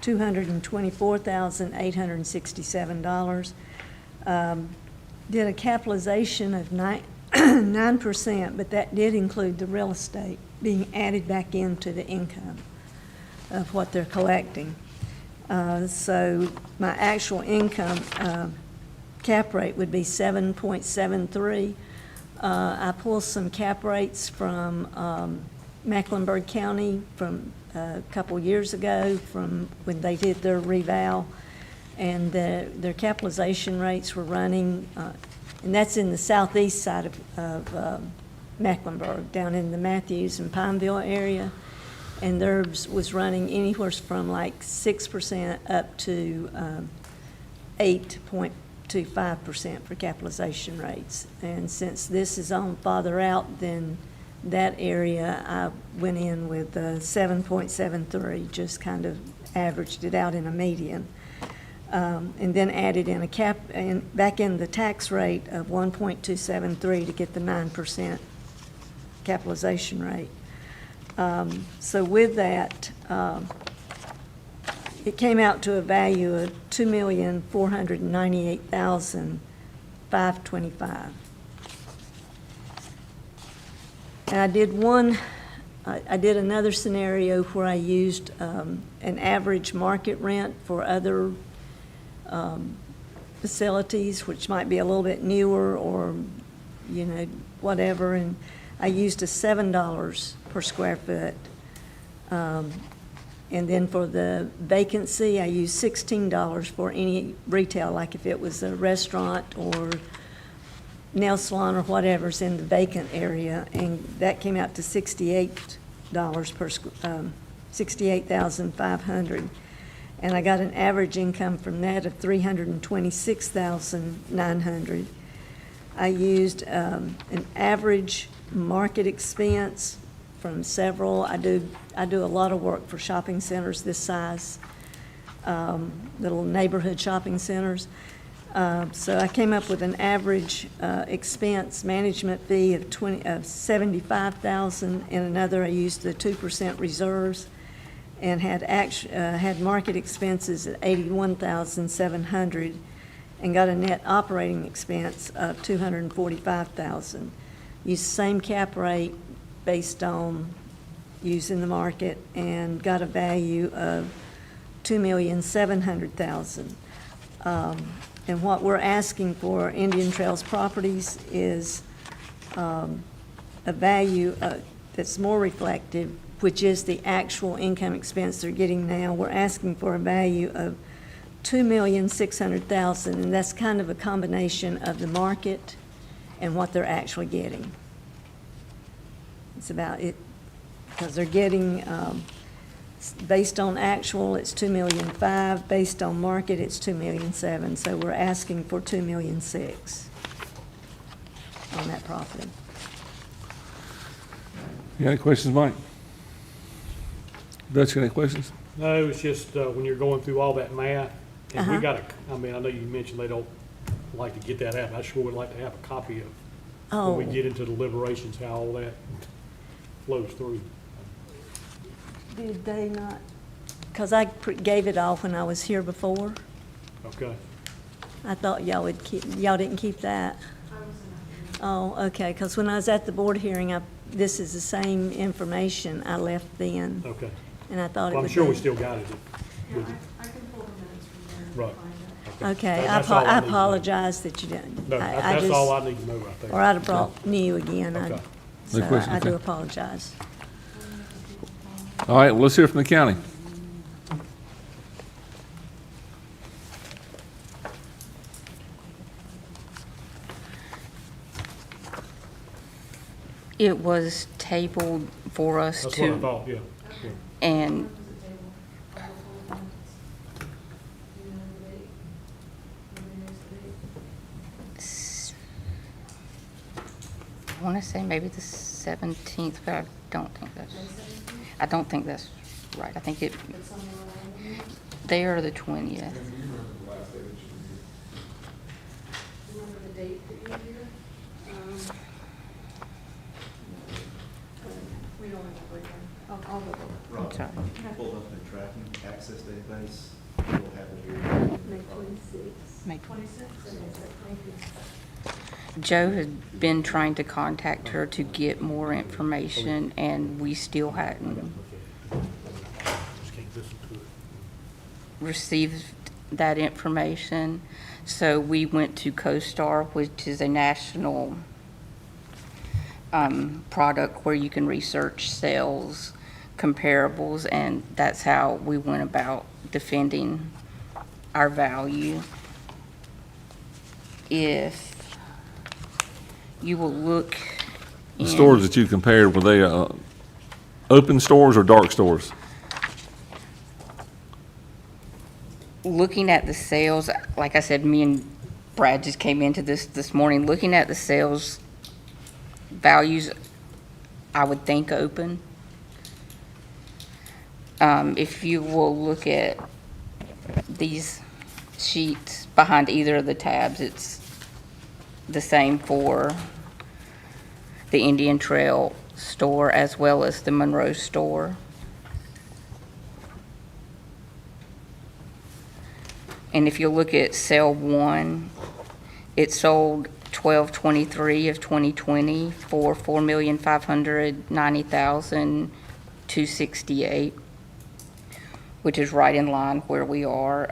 K: $224,867. Did a capitalization of 9%, but that did include the real estate being added back into the income of what they're collecting. So my actual income cap rate would be 7.73. I pulled some cap rates from Mecklenburg County from a couple years ago, from when they did their reval, and their capitalization rates were running, and that's in the southeast side of Mecklenburg, down in the Matthews and Pineville area, and theirs was running anywhere from like 6% up to 8.25% for capitalization rates. And since this is on farther out than that area, I went in with 7.73, just kind of averaged it out in a median. And then added in a cap, and back in the tax rate of 1.273 to get the 9% capitalization rate. So with that, it came out to a value of $2,498,525. And I did another scenario where I used an average market rent for other facilities, which might be a little bit newer or, you know, whatever, and I used a $7 per square foot. And then for the vacancy, I used $16 for any retail, like if it was a restaurant or nail salon or whatever's in the vacant area, and that came out to $68 per, 68,500. And I got an average income from that of $326,900. I used an average market expense from several. I do a lot of work for shopping centers this size, little neighborhood shopping centers. So I came up with an average expense management fee of $75,000, and another I used the 2% reserves, and had market expenses at $81,700, and got a net operating expense of $245,000. Used the same cap rate based on using the market, and got a value of $2,700,000. And what we're asking for Indian Trails Properties is a value that's more reflective, which is the actual income expense they're getting now. We're asking for a value of $2,600,000, and that's kind of a combination of the market and what they're actually getting. It's about it, because they're getting, based on actual, it's $2,500,000. Based on market, it's $2,700,000. So we're asking for $2,600,000 on that property.
A: You got any questions, Mike? Dutch, got any questions?
F: No, it's just when you're going through all that math, and we
K: Uh-huh.
F: got I mean, I know you mentioned they don't like to get that out. I sure would like to have a copy of,
K: Oh,
F: when we get into deliberations, how all that flows through.
K: did they not? Because I gave it all when I was here before.
F: Okay.
K: I thought y'all would keep, y'all didn't keep that. Oh, okay, because when I was at the board hearing, this is the same information I left then,
F: Okay.
K: and I thought it
F: Well,
K: would
F: I'm sure we
K: be-
F: still got it.
B: Yeah, I can pull the minutes from there and
F: Right.
B: find it.
K: Okay,
F: That's all I
K: I
F: need to know.
K: apologize that you didn't.
F: No,
K: I
F: that's
K: just-
F: all I need to know right there.
K: Or I'd have brought new again.
F: Okay.
K: So
A: No question,
K: I do
A: okay.
K: apologize.
A: All right, well, let's hear from the county.
D: It was tabled for us
F: That's what I
D: to,
F: thought, yeah.
D: and I want to say maybe the 17th, but I don't think that's right. I think they are the 20th.
B: Remember the date that you were here? We don't have it right now. I'll go look.
H: Rob,
D: sorry.
H: pull up the tracking access database, we'll have it here.
K: May 26th.
D: May
B: 26th? Thank you.
D: Joe had been trying to contact her to get more information, and we still hadn't
F: Just can't listen to it.
D: received that information. So we went to CoStar, which is a national product where you can research sales comparables, and that's how we went about defending our value. If you will look
A: The
D: in-
A: stores that you compared, were they open stores or dark stores?
D: Looking at the sales, like I said, me and Brad just came into this morning, looking at the sales values, I would think open. If you will look at these sheets behind either of the tabs, it's the same for the Indian Trail store as well as the Monroe store. And if you look at sale one, it sold 12/23 of 2020 for $4,590,268, which is right in line where we are.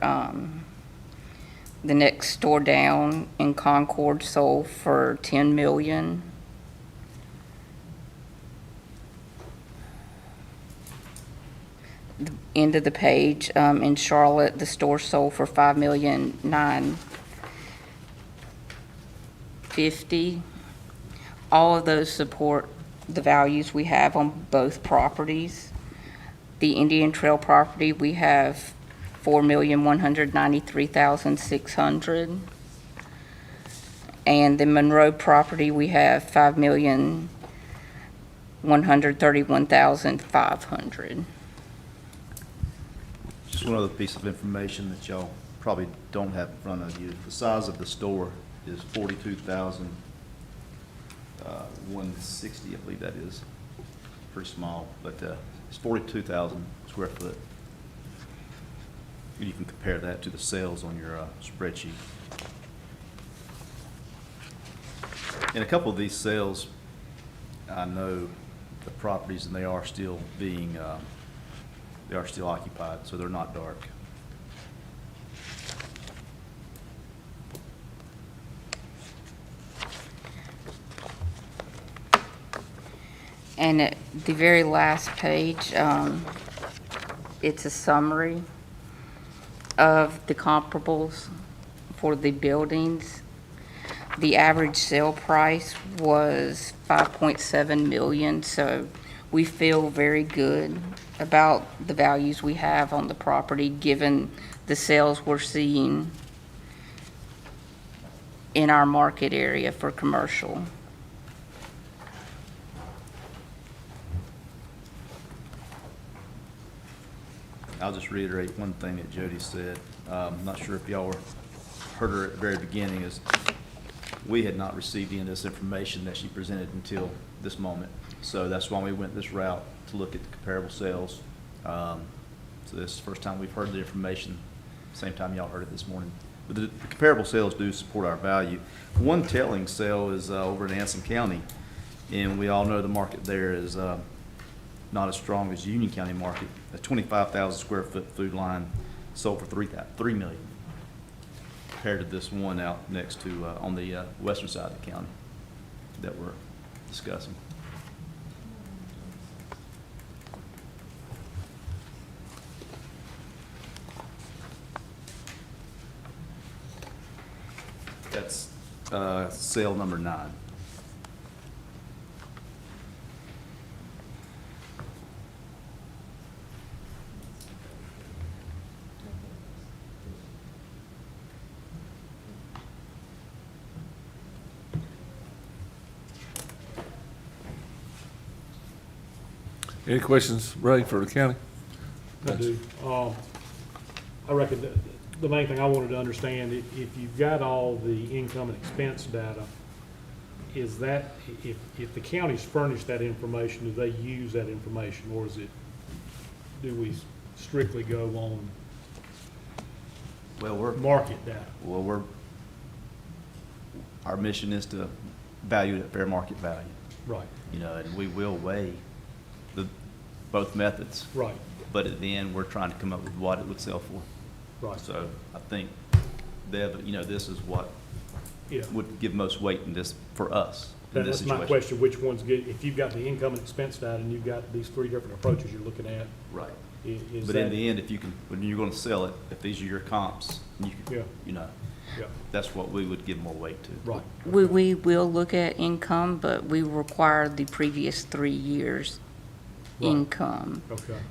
D: The next store down in Concord sold for $10 million. The end of the page, in Charlotte, the store sold for $5,950,000. All of those support the values we have on both properties. The Indian Trail property, we have $4,193,600. And the Monroe property, we have $5,131,500.
H: Just one other piece of information that y'all probably don't have in front of you. The size of the store is 42,160, I believe that is. Pretty small, but it's 42,000 square foot. You can compare that to the sales on your spreadsheet. In a couple of these sales, I know the properties, and they are still being, they are still occupied, so they're not dark.
D: And at the very last page, it's a summary of the comparables for the buildings. The average sale price was $5.7 million, so we feel very good about the values we have on the property, given the sales we're seeing in our market area for commercial.
H: I'll just reiterate one thing that Jody said. I'm not sure if y'all heard her at the very beginning, is we had not received any of this information that she presented until this moment. So that's why we went this route, to look at the comparable sales. So this is the first time we've heard the information, same time y'all heard it this morning. But the comparable sales do support our value. One telling sale is over in Anson County, and we all know the market there is not as strong as Union County market. A 25,000 square foot food line sold for $3 million, compared to this one out next to, on the western side of the county that we're discussing. That's sale number 9.
A: Any questions, Ray, for the county?
F: I do. I reckon that the main thing I wanted to understand, if you've got all the income and expense data, is that, if the counties furnish that information, do they use that information, or is it, do we strictly go on
H: Well,
F: market data?
H: Well, our mission is to value it at fair market value.
F: Right,
H: You know, and we will weigh both methods.
F: right,
H: But at the end, we're trying to come up with what it would sell for.
F: right.
H: So I think, this is what
F: Yeah.
H: would give most weight in this, for us, in this
F: That's my
H: situation.
F: question, which ones get, if you've got the income and expense data and you've got these 3 different approaches you're looking at,
H: Right.
F: is
H: But in
F: that-
H: the end, if you can, when you're gonna sell it, if these are your comps, you
F: Yeah.
H: can,
F: Yeah,
H: that's what we would give more weight to.
F: right.
D: We will look at income, but we require the previous 3 years'
F: Right.
D: income.
F: Okay, okay.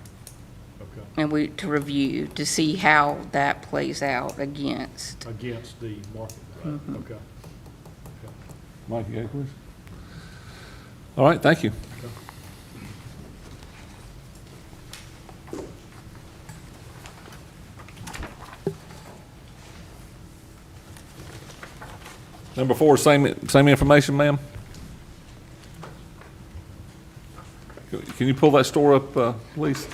D: And to review, to see how that plays out against.
F: Against the market, right,
D: Mhm.
F: okay.
A: Mike, you got a question? All right, thank you.
F: Okay.
A: Number 4, same information, ma'am? Can you pull that store up, please?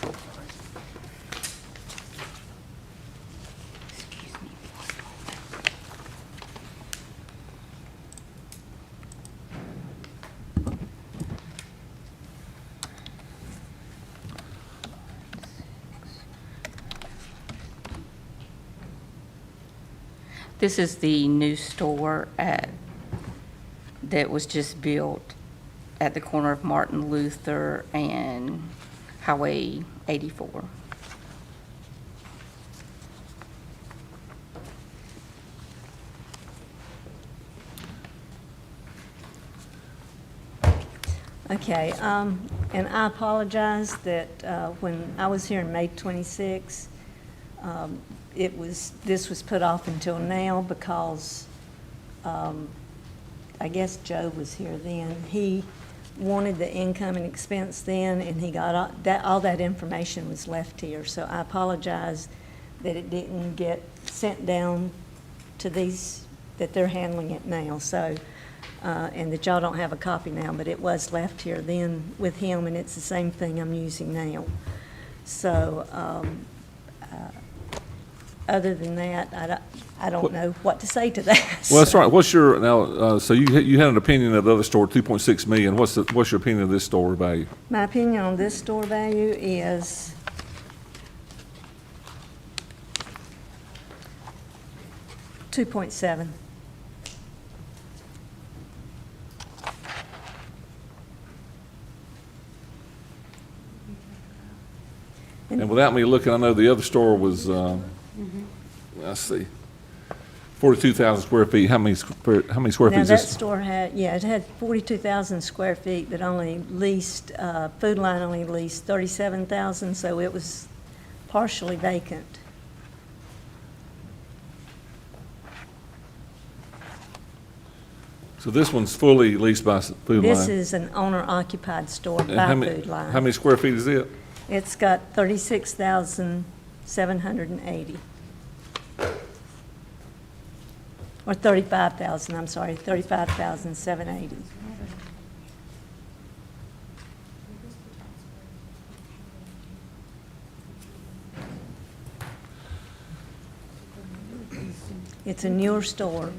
D: This is the new store that was just built at the corner of Martin Luther and Highway 84.
K: Okay, and I apologize that when I was here in May 26, this was put off until now because I guess Joe was here then. He wanted the income and expense then, and he got all that information was left here. So I apologize that it didn't get sent down to these, that they're handling it now. So, and that y'all don't have a copy now, but it was left here then with him, and it's the same thing I'm using now. So, other than that, I don't know what to say to that.
A: Well, that's right. What's your, now, so you had an opinion of the other store, 2.6 million. What's your opinion of this store value?
K: My opinion on this store value is $2.7.
A: And without me looking, I know the other store was, let's see, 42,000 square feet. How many square feet
K: Now,
A: is
K: that
A: this?
K: store had, it had 42,000 square feet, but only leased, Food Line only leased 37,000, so it was partially vacant.
A: So this one's fully leased by Food Line.
K: This is an owner-occupied store
A: And
K: by
A: how many-
K: Food Line.
A: How many square feet is it?
K: It's got 36,780. Or 35,000, I'm sorry, 35,780. It's a newer store,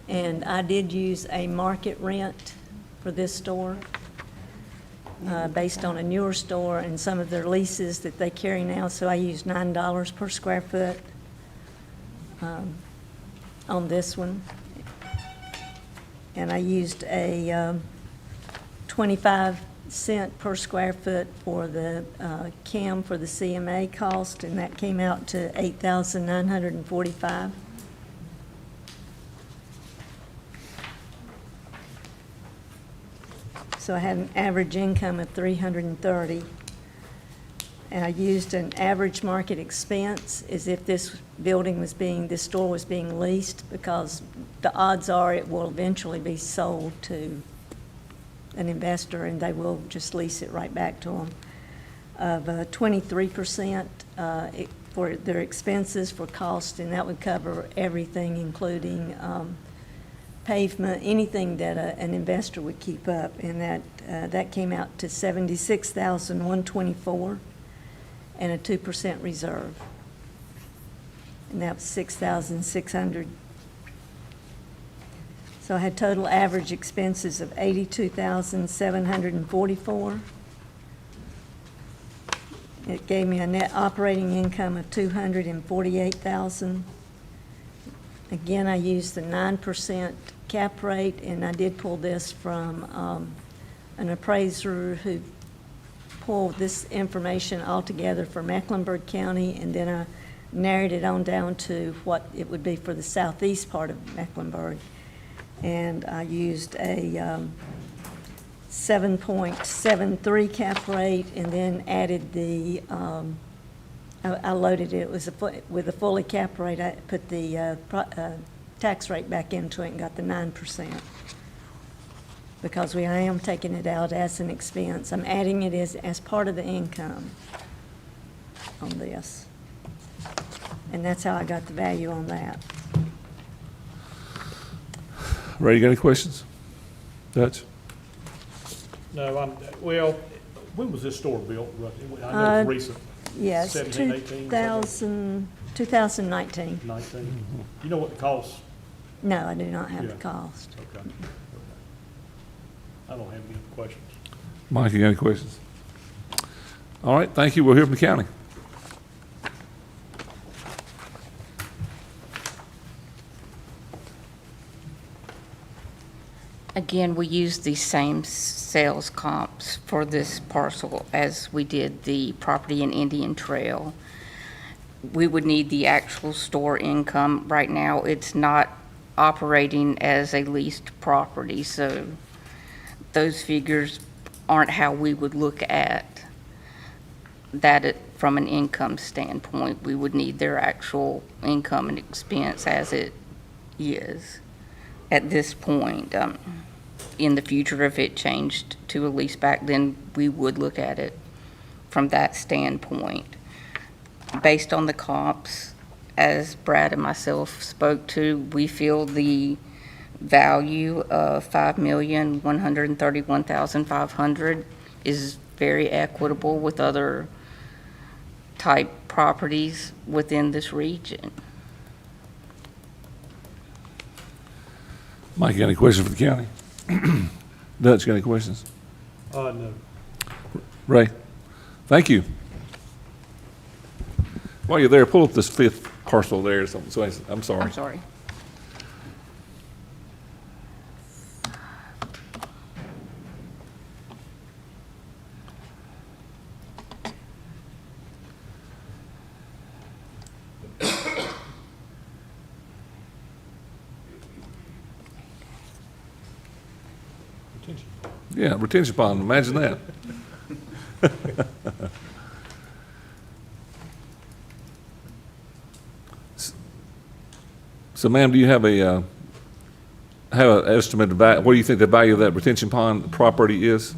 K: and I did use a market rent for this store, based on a newer store and some of their leases that they carry now, so I used $9 per square foot on this one. And I used a 25-cent per square foot for the CAM for the CMA cost, and that came out to $8,945. So I had an average income of $330. And I used an average market expense as if this store was being leased, because the odds are it will eventually be sold to an investor and they will just lease it right back to them. Of 23% for their expenses for cost, and that would cover everything, including pavement, anything that an investor would keep up, and that came out to $76,124 and a 2% reserve, and that was $6,600. So I had total average expenses of $82,744. It gave me a net operating income of $248,000. Again, I used the 9% cap rate, and I did pull this from an appraiser who pulled this information all together for Mecklenburg County, and then I narrowed it on down to what it would be for the southeast part of Mecklenburg. And I used a 7.73 cap rate, and then added the I loaded it with a fully cap rate. I put the tax rate back into it and got the 9%. Because I am taking it out as an expense. I'm adding it as part of the income on this. And that's how I got the value on that.
A: Ray, you got any questions? Dutch?
F: No, well, when was this store built, roughly? I know it's recent.
K: Yes,
F: 17, 18,
K: 2019.
F: 19. You know what the cost?
K: No, I do not have the
F: Yeah.
K: cost.
F: Okay. I don't have any questions.
A: Mike, you got any questions? All right, thank you. We'll hear from the county.
D: Again, we use the same sales comps for this parcel as we did the property in Indian Trail. We would need the actual store income. Right now, it's not operating as a leased property, so those figures aren't how we would look at that from an income standpoint. We would need their actual income and expense as it is at this point. In the future, if it changed to a lease back, then we would look at it from that standpoint. Based on the comps, as Brad and myself spoke to, we feel the value of $5,131,500 is very equitable with other type properties within this region.
A: Mike, you got any questions for the county? Dutch, you got any questions?
F: No.
A: Ray? Thank you. While you're there, pull up this fifth parcel there or something. So I'm sorry.
D: I'm sorry.
F: Retention.
A: Yeah, retention pond, imagine that. So ma'am, do you have an estimated value, what do you think the value of that retention pond property is?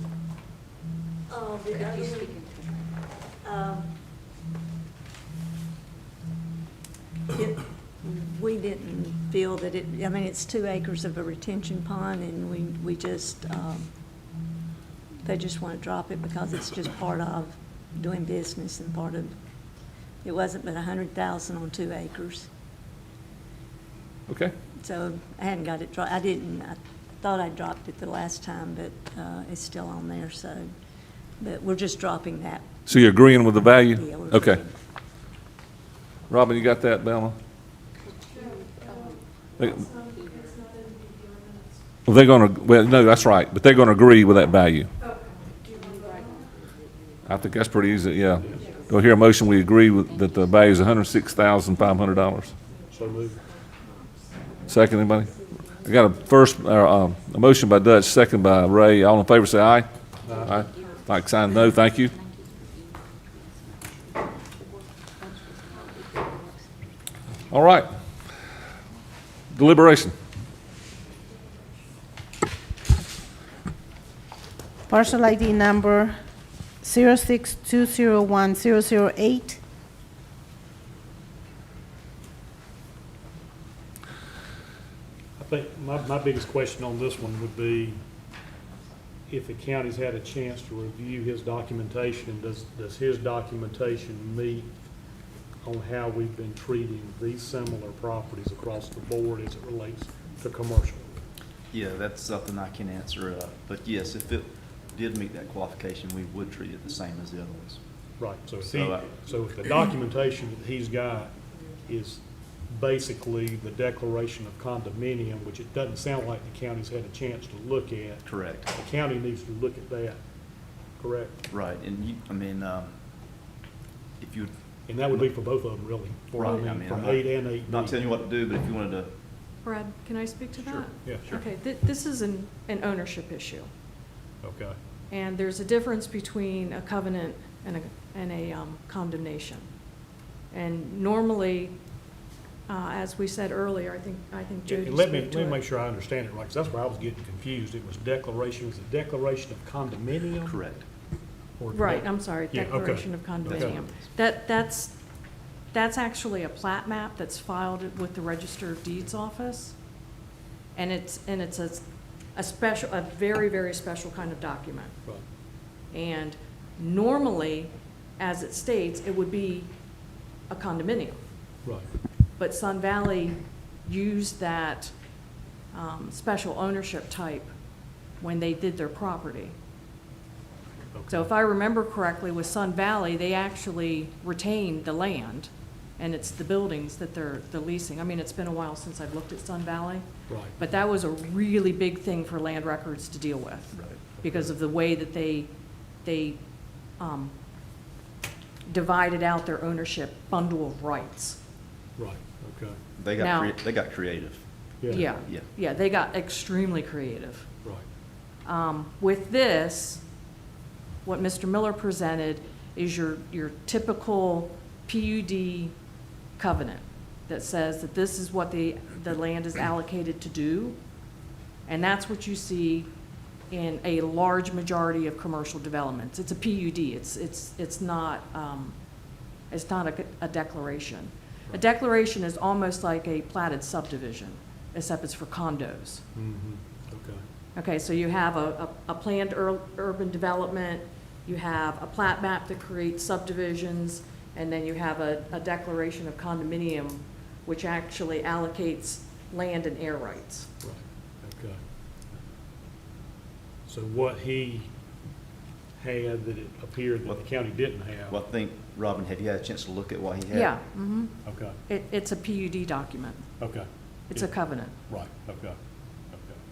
K: We didn't feel that I mean, it's 2 acres of a retention pond, and we just, they just want to drop it because it's just part of doing business and part of, it wasn't but 100,000 on 2 acres.
A: Okay,
K: So I hadn't got it dropped. I thought I dropped it the last time, but it's still on there, so, but we're just dropping that.
A: so you're agreeing with the value?
K: Yeah, we're
A: Okay.
K: agreeing.
A: Robin, you got that, Bella? They-
B: It's not in the minutes.
A: Well, they're gonna, well, no, that's right, but they're gonna agree with that value. I think that's pretty easy, yeah. Do I hear a motion, we agree with, that the value is $106,500?
F: So moved.
A: Second, anybody? I got a motion by Dutch, second by Ray. All in favor, say aye. Aye. Like sign no, thank you. All right. Deliberation.
C: Parcel ID number 06201-008.
F: I think my biggest question on this one would be if the county's had a chance to review his documentation, does his documentation meet on how we've been treating these similar properties across the board as it relates to commercial?
H: Yeah, that's something I can answer, but yes, if it did meet that qualification, we would treat it the same as the other ones.
F: Right, so
H: So,
F: if the documentation that he's got is basically the declaration of condominium, which it doesn't sound like the county's had a chance to look at.
H: Correct.
F: The county needs to look at that, correct?
H: Right, and you, I mean, if you,
F: And that would be for both of them, really.
H: right, I mean,
F: From
H: I'm
F: 8 and 8B.
H: not telling you what to do, but if you wanted to,
B: Brad, can I speak to that?
H: Sure.
F: Yeah, sure.
B: Okay, this is an ownership issue,
F: Okay.
B: and there's a difference between a covenant and a condemnation. And normally, as we said earlier, I think
F: Yeah,
B: Jody
F: and let me
B: spoke to it.
F: make sure I understand it right, because that's where I was getting confused. It was declaration, was it declaration of condominium?
H: correct.
F: Or
B: Right,
F: dec-
B: I'm sorry,
F: Yeah, okay.
B: declaration of condominium. That's actually a plat map that's filed with the Register of Deeds office. And it's a special, a very, very special kind of document.
F: Right.
B: And normally, as it states, it would be a condominium.
F: Right.
B: But Sun Valley used that special ownership type when they did their property. So if I remember correctly, with Sun Valley, they actually retained the land, and it's the buildings that they're leasing. I mean, it's been a while since I've looked at Sun Valley,
F: Right.
B: but that was a really big thing for land records to deal with because of the way that they divided out their ownership bundle of rights.
F: Right, okay.
H: They
B: Now-
H: they got creative.
B: Yeah,
H: Yeah.
B: yeah, they got extremely creative.
F: Right.
B: With this, what Mr. Miller presented is your typical PUD covenant that says that this is what the land is allocated to do. And that's what you see in a large majority of commercial developments. It's a PUD. It's not a declaration. A declaration is almost like a platted subdivision, except it's for condos.
F: Okay.
B: Okay, so you have a planned urban development, you have a plat map that creates subdivisions, and then you have a declaration of condominium, which actually allocates land and air rights.
F: Right, okay. So what he had that it appeared that the county didn't have?
H: Well, I think, Robin, have you had a chance to look at what he had?
B: Yeah,
F: Okay,
B: it's a PUD document.
F: okay.
B: It's a covenant.
F: Right, okay, okay,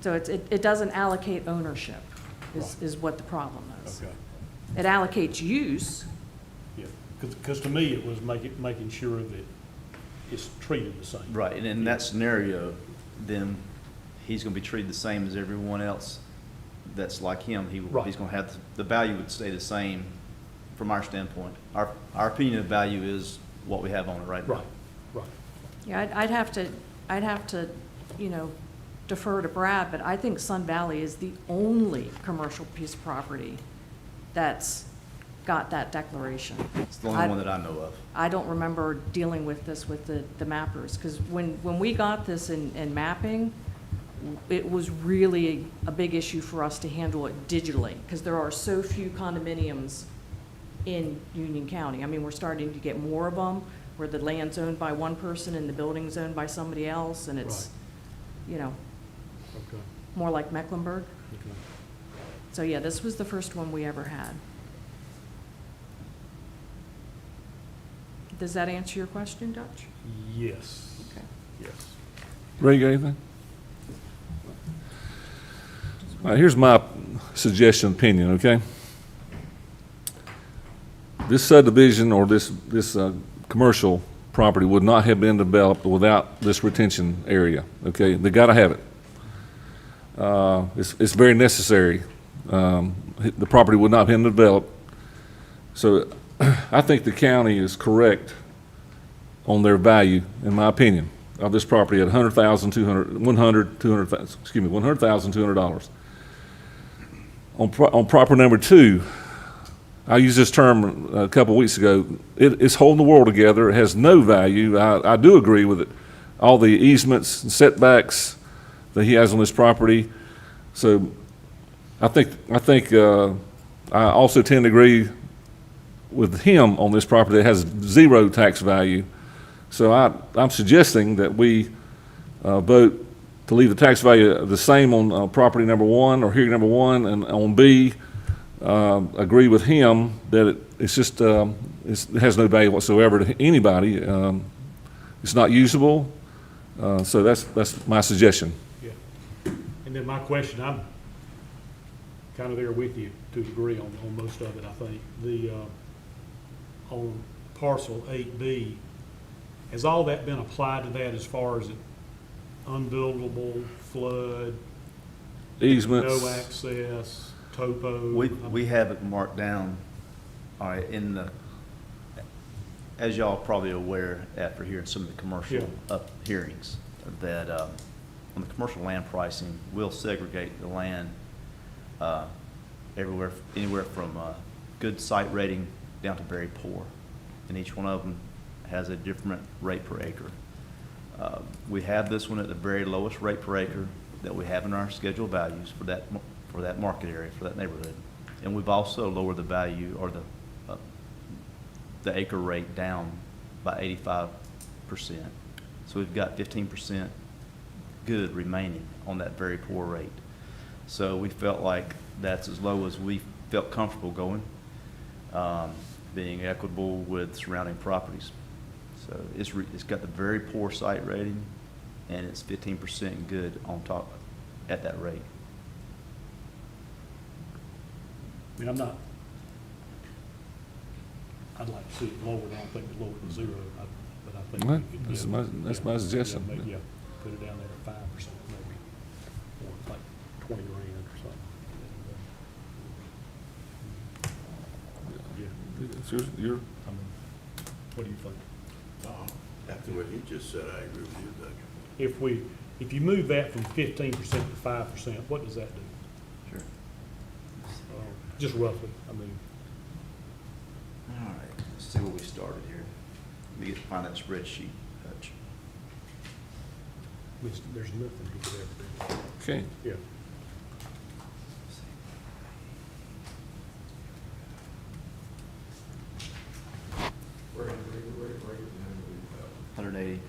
B: So it doesn't allocate ownership,
F: Right.
B: is what the problem is.
F: okay.
B: It allocates use.
F: Yeah, because to me, it was making sure that it's treated the same.
H: Right, and in that scenario, then he's gonna be treated the same as everyone else that's like him.
F: Right.
H: He's gonna have, the value would stay the same from our standpoint. Our opinion of value is what we have on it right now.
F: Right, right.
B: Yeah, I'd have to, defer to Brad, but I think Sun Valley is the only commercial piece of property that's got that declaration.
H: It's the only one that I know of.
B: I don't remember dealing with this with the mappers, because when we got this in mapping, it was really a big issue for us to handle it digitally, because there are so few condominiums in Union County. I mean, we're starting to get more of them, where the land's owned by one person and the building's owned by somebody else, and it's,
F: Okay,
B: more like Mecklenburg.
F: okay.
B: So yeah, this was the first one we ever had. Does that answer your question, Dutch?
F: Yes,
B: Okay.
F: yes.
A: Ray, you got anything? All right, here's my suggestion, opinion, okay? This subdivision or this commercial property would not have been developed without this retention area, okay? They gotta have it. It's very necessary. The property would not have been developed. So I think the county is correct on their value, in my opinion, of this property at $100,200. On proper number 2, I used this term a couple of weeks ago. It's holding the world together. It has no value. I do agree with it. All the easements and setbacks that he has on this property. So I also tend to agree with him on this property that has zero tax value. So I'm suggesting that we vote to leave the tax value the same on property number 1 or hearing number 1, and on B, agree with him that it has no value whatsoever to anybody. It's not usable. So that's my suggestion.
F: Yeah. And then my question, I'm kind of there with you to a degree on most of it, I think. On parcel 8B, has all that been applied to that as far as it unbuildable, flood,
A: Easements.
F: no access, topo?
H: We have it marked down, all right, as y'all probably aware after hearing some of the commercial hearings, that on the commercial land pricing, we'll segregate the land anywhere from good site rating down to very poor. And each one of them has a different rate per acre. We have this one at the very lowest rate per acre that we have in our scheduled values for that market area, for that neighborhood. And we've also lowered the value or the acre rate down by 85%. So we've got 15% good remaining on that very poor rate. So we felt like that's as low as we felt comfortable going, being equitable with surrounding properties. So it's got the very poor site rating, and it's 15% good on top at that rate.
F: I mean, I'd like to see it lower, I don't think it's lower than zero, but I think
A: Well,
F: we could.
A: that's
F: yeah,
A: my
F: yeah,
A: suggestion.
F: Yeah, yeah, put it down there at 5% maybe, or like 20 grand or something. Yeah,
A: It's your,
F: I mean, what do you think?
I: After what he just said, I agree with you, Doug.
F: If you move that from 15% to 5%, what does that do?
H: Sure.
F: Just roughly, I mean,
H: All right, let's see where we started here. Let me find that spreadsheet, Hutch.
F: there's nothing he could ever do.
A: okay.
F: Yeah.
G: We're in,
H: 180.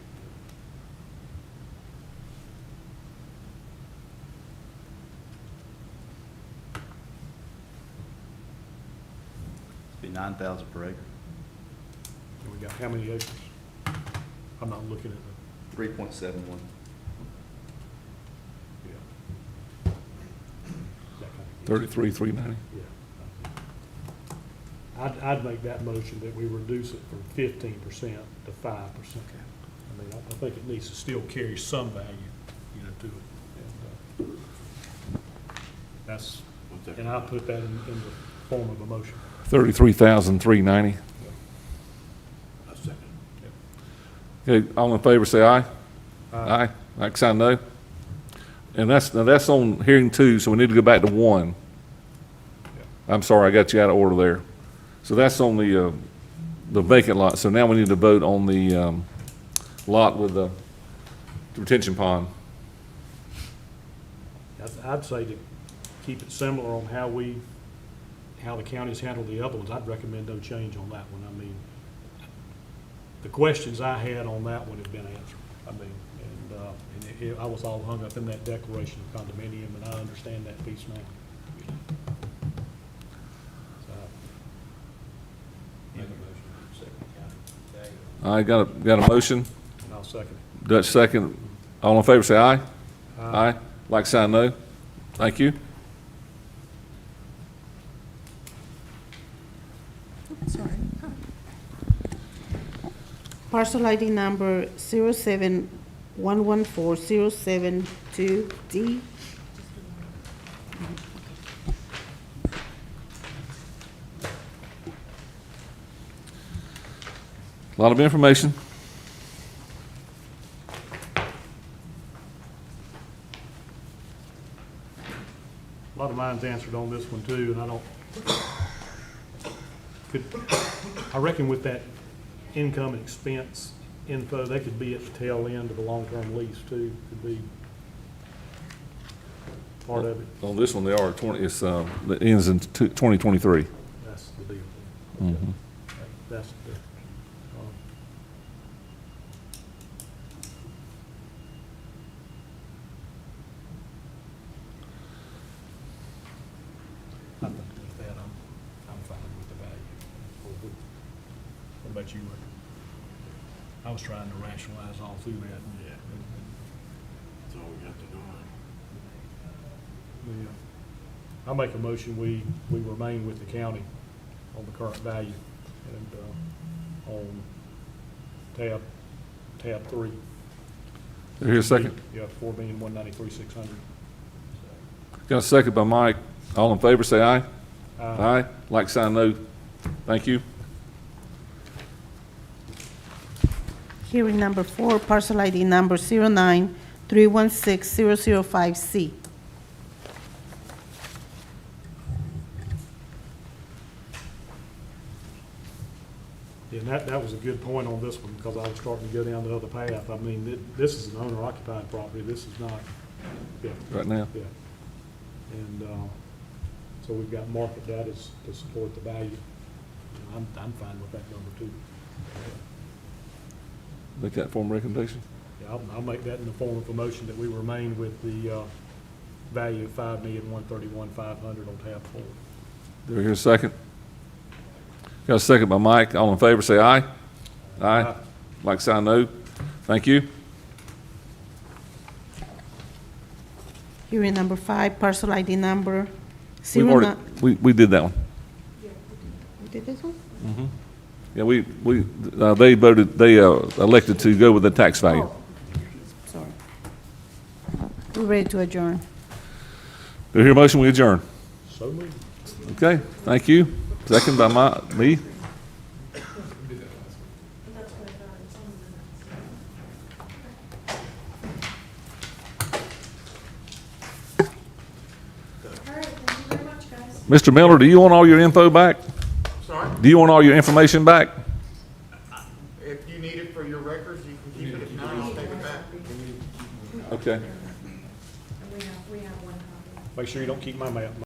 H: It'd be 9,000 per acre.
F: And we got how many acres? I'm not looking at
H: 3.71.
F: yeah. That kind of-
A: 33,390.
F: Yeah. I'd make that motion that we reduce it from 15% to 5%. I mean, I think it needs to still carry some value, to it. And that's,
I: What's that?
F: and I'll put that in the form of a motion.
A: 33,390.
I: A second.
A: Okay, all in favor, say aye. Aye. Like sign no. And that's on hearing two, so we need to go back to one. I'm sorry, I got you out of order there. So that's on the vacant lot. So now we need to vote on the lot with the retention pond.
F: I'd say to keep it similar on how the county's handled the other ones. I'd recommend no change on that one. I mean, the questions I had on that one have been answered. I mean, I was all hung up in that declaration of condominium, and I understand that piece now. So,
G: Make a motion to accept the county value.
A: I got a motion.
F: and I'll second it.
A: Dutch second. All in favor, say aye. Aye. Like sign no. Thank you.
C: Sorry. Parcel ID number 071140722D.
A: A lot of information.
F: A lot of mine's answered on this one too, and I reckon with that income and expense info, they could be at the tail end of a long-term lease too, could be part of it.
A: On this one, they are it ends in 2023.
F: That's the deal.
A: Mhm.
F: That's the, I think with that, I'm fine with the value. What about you, Rick? I was trying to rationalize all through that.
I: Yeah. That's all we got to do.
F: Yeah. I'll make a motion, we remain with the county on the current value and, on tab 3.
A: Here's a second.
F: Yeah, 4,193,600.
A: Got a second by Mike. All in favor, say aye.
F: Aye.
A: Aye. Like sign no. Thank you.
C: Hearing number 4, parcel ID number 093160005C.
F: Yeah, and that was a good point on this one, because I was starting to go down the other path. I mean, this is an owner-occupied property, this is not, yeah.
A: Right now.
F: Yeah. And, so we've got market data to support the value. I'm fine with that number too.
A: Make that form recommendation.
F: Yeah, I'll make that in the form of a motion that we remain with the, value of $5,131,500 on tab 4.
A: Do I hear a second? Got a second by Mike. All in favor, say aye. Aye. like sign no. Thank you.
C: Hearing number 5, parcel ID number
A: We've
C: 0.
A: already, we did that one.
C: We did this one?
A: Yeah, they voted, they elected to go with the tax value.
C: Sorry. We're ready to adjourn.
A: Do you hear a motion, we adjourn?
F: So moved.
A: Okay, thank you. Second by me. Mr. Miller, do you want all your info back?
E: Sorry?
A: Do you want all your information back?
E: If you need it for your records, you can keep it. If not, I'll take it back.
A: Okay.
F: Make sure you don't keep my map.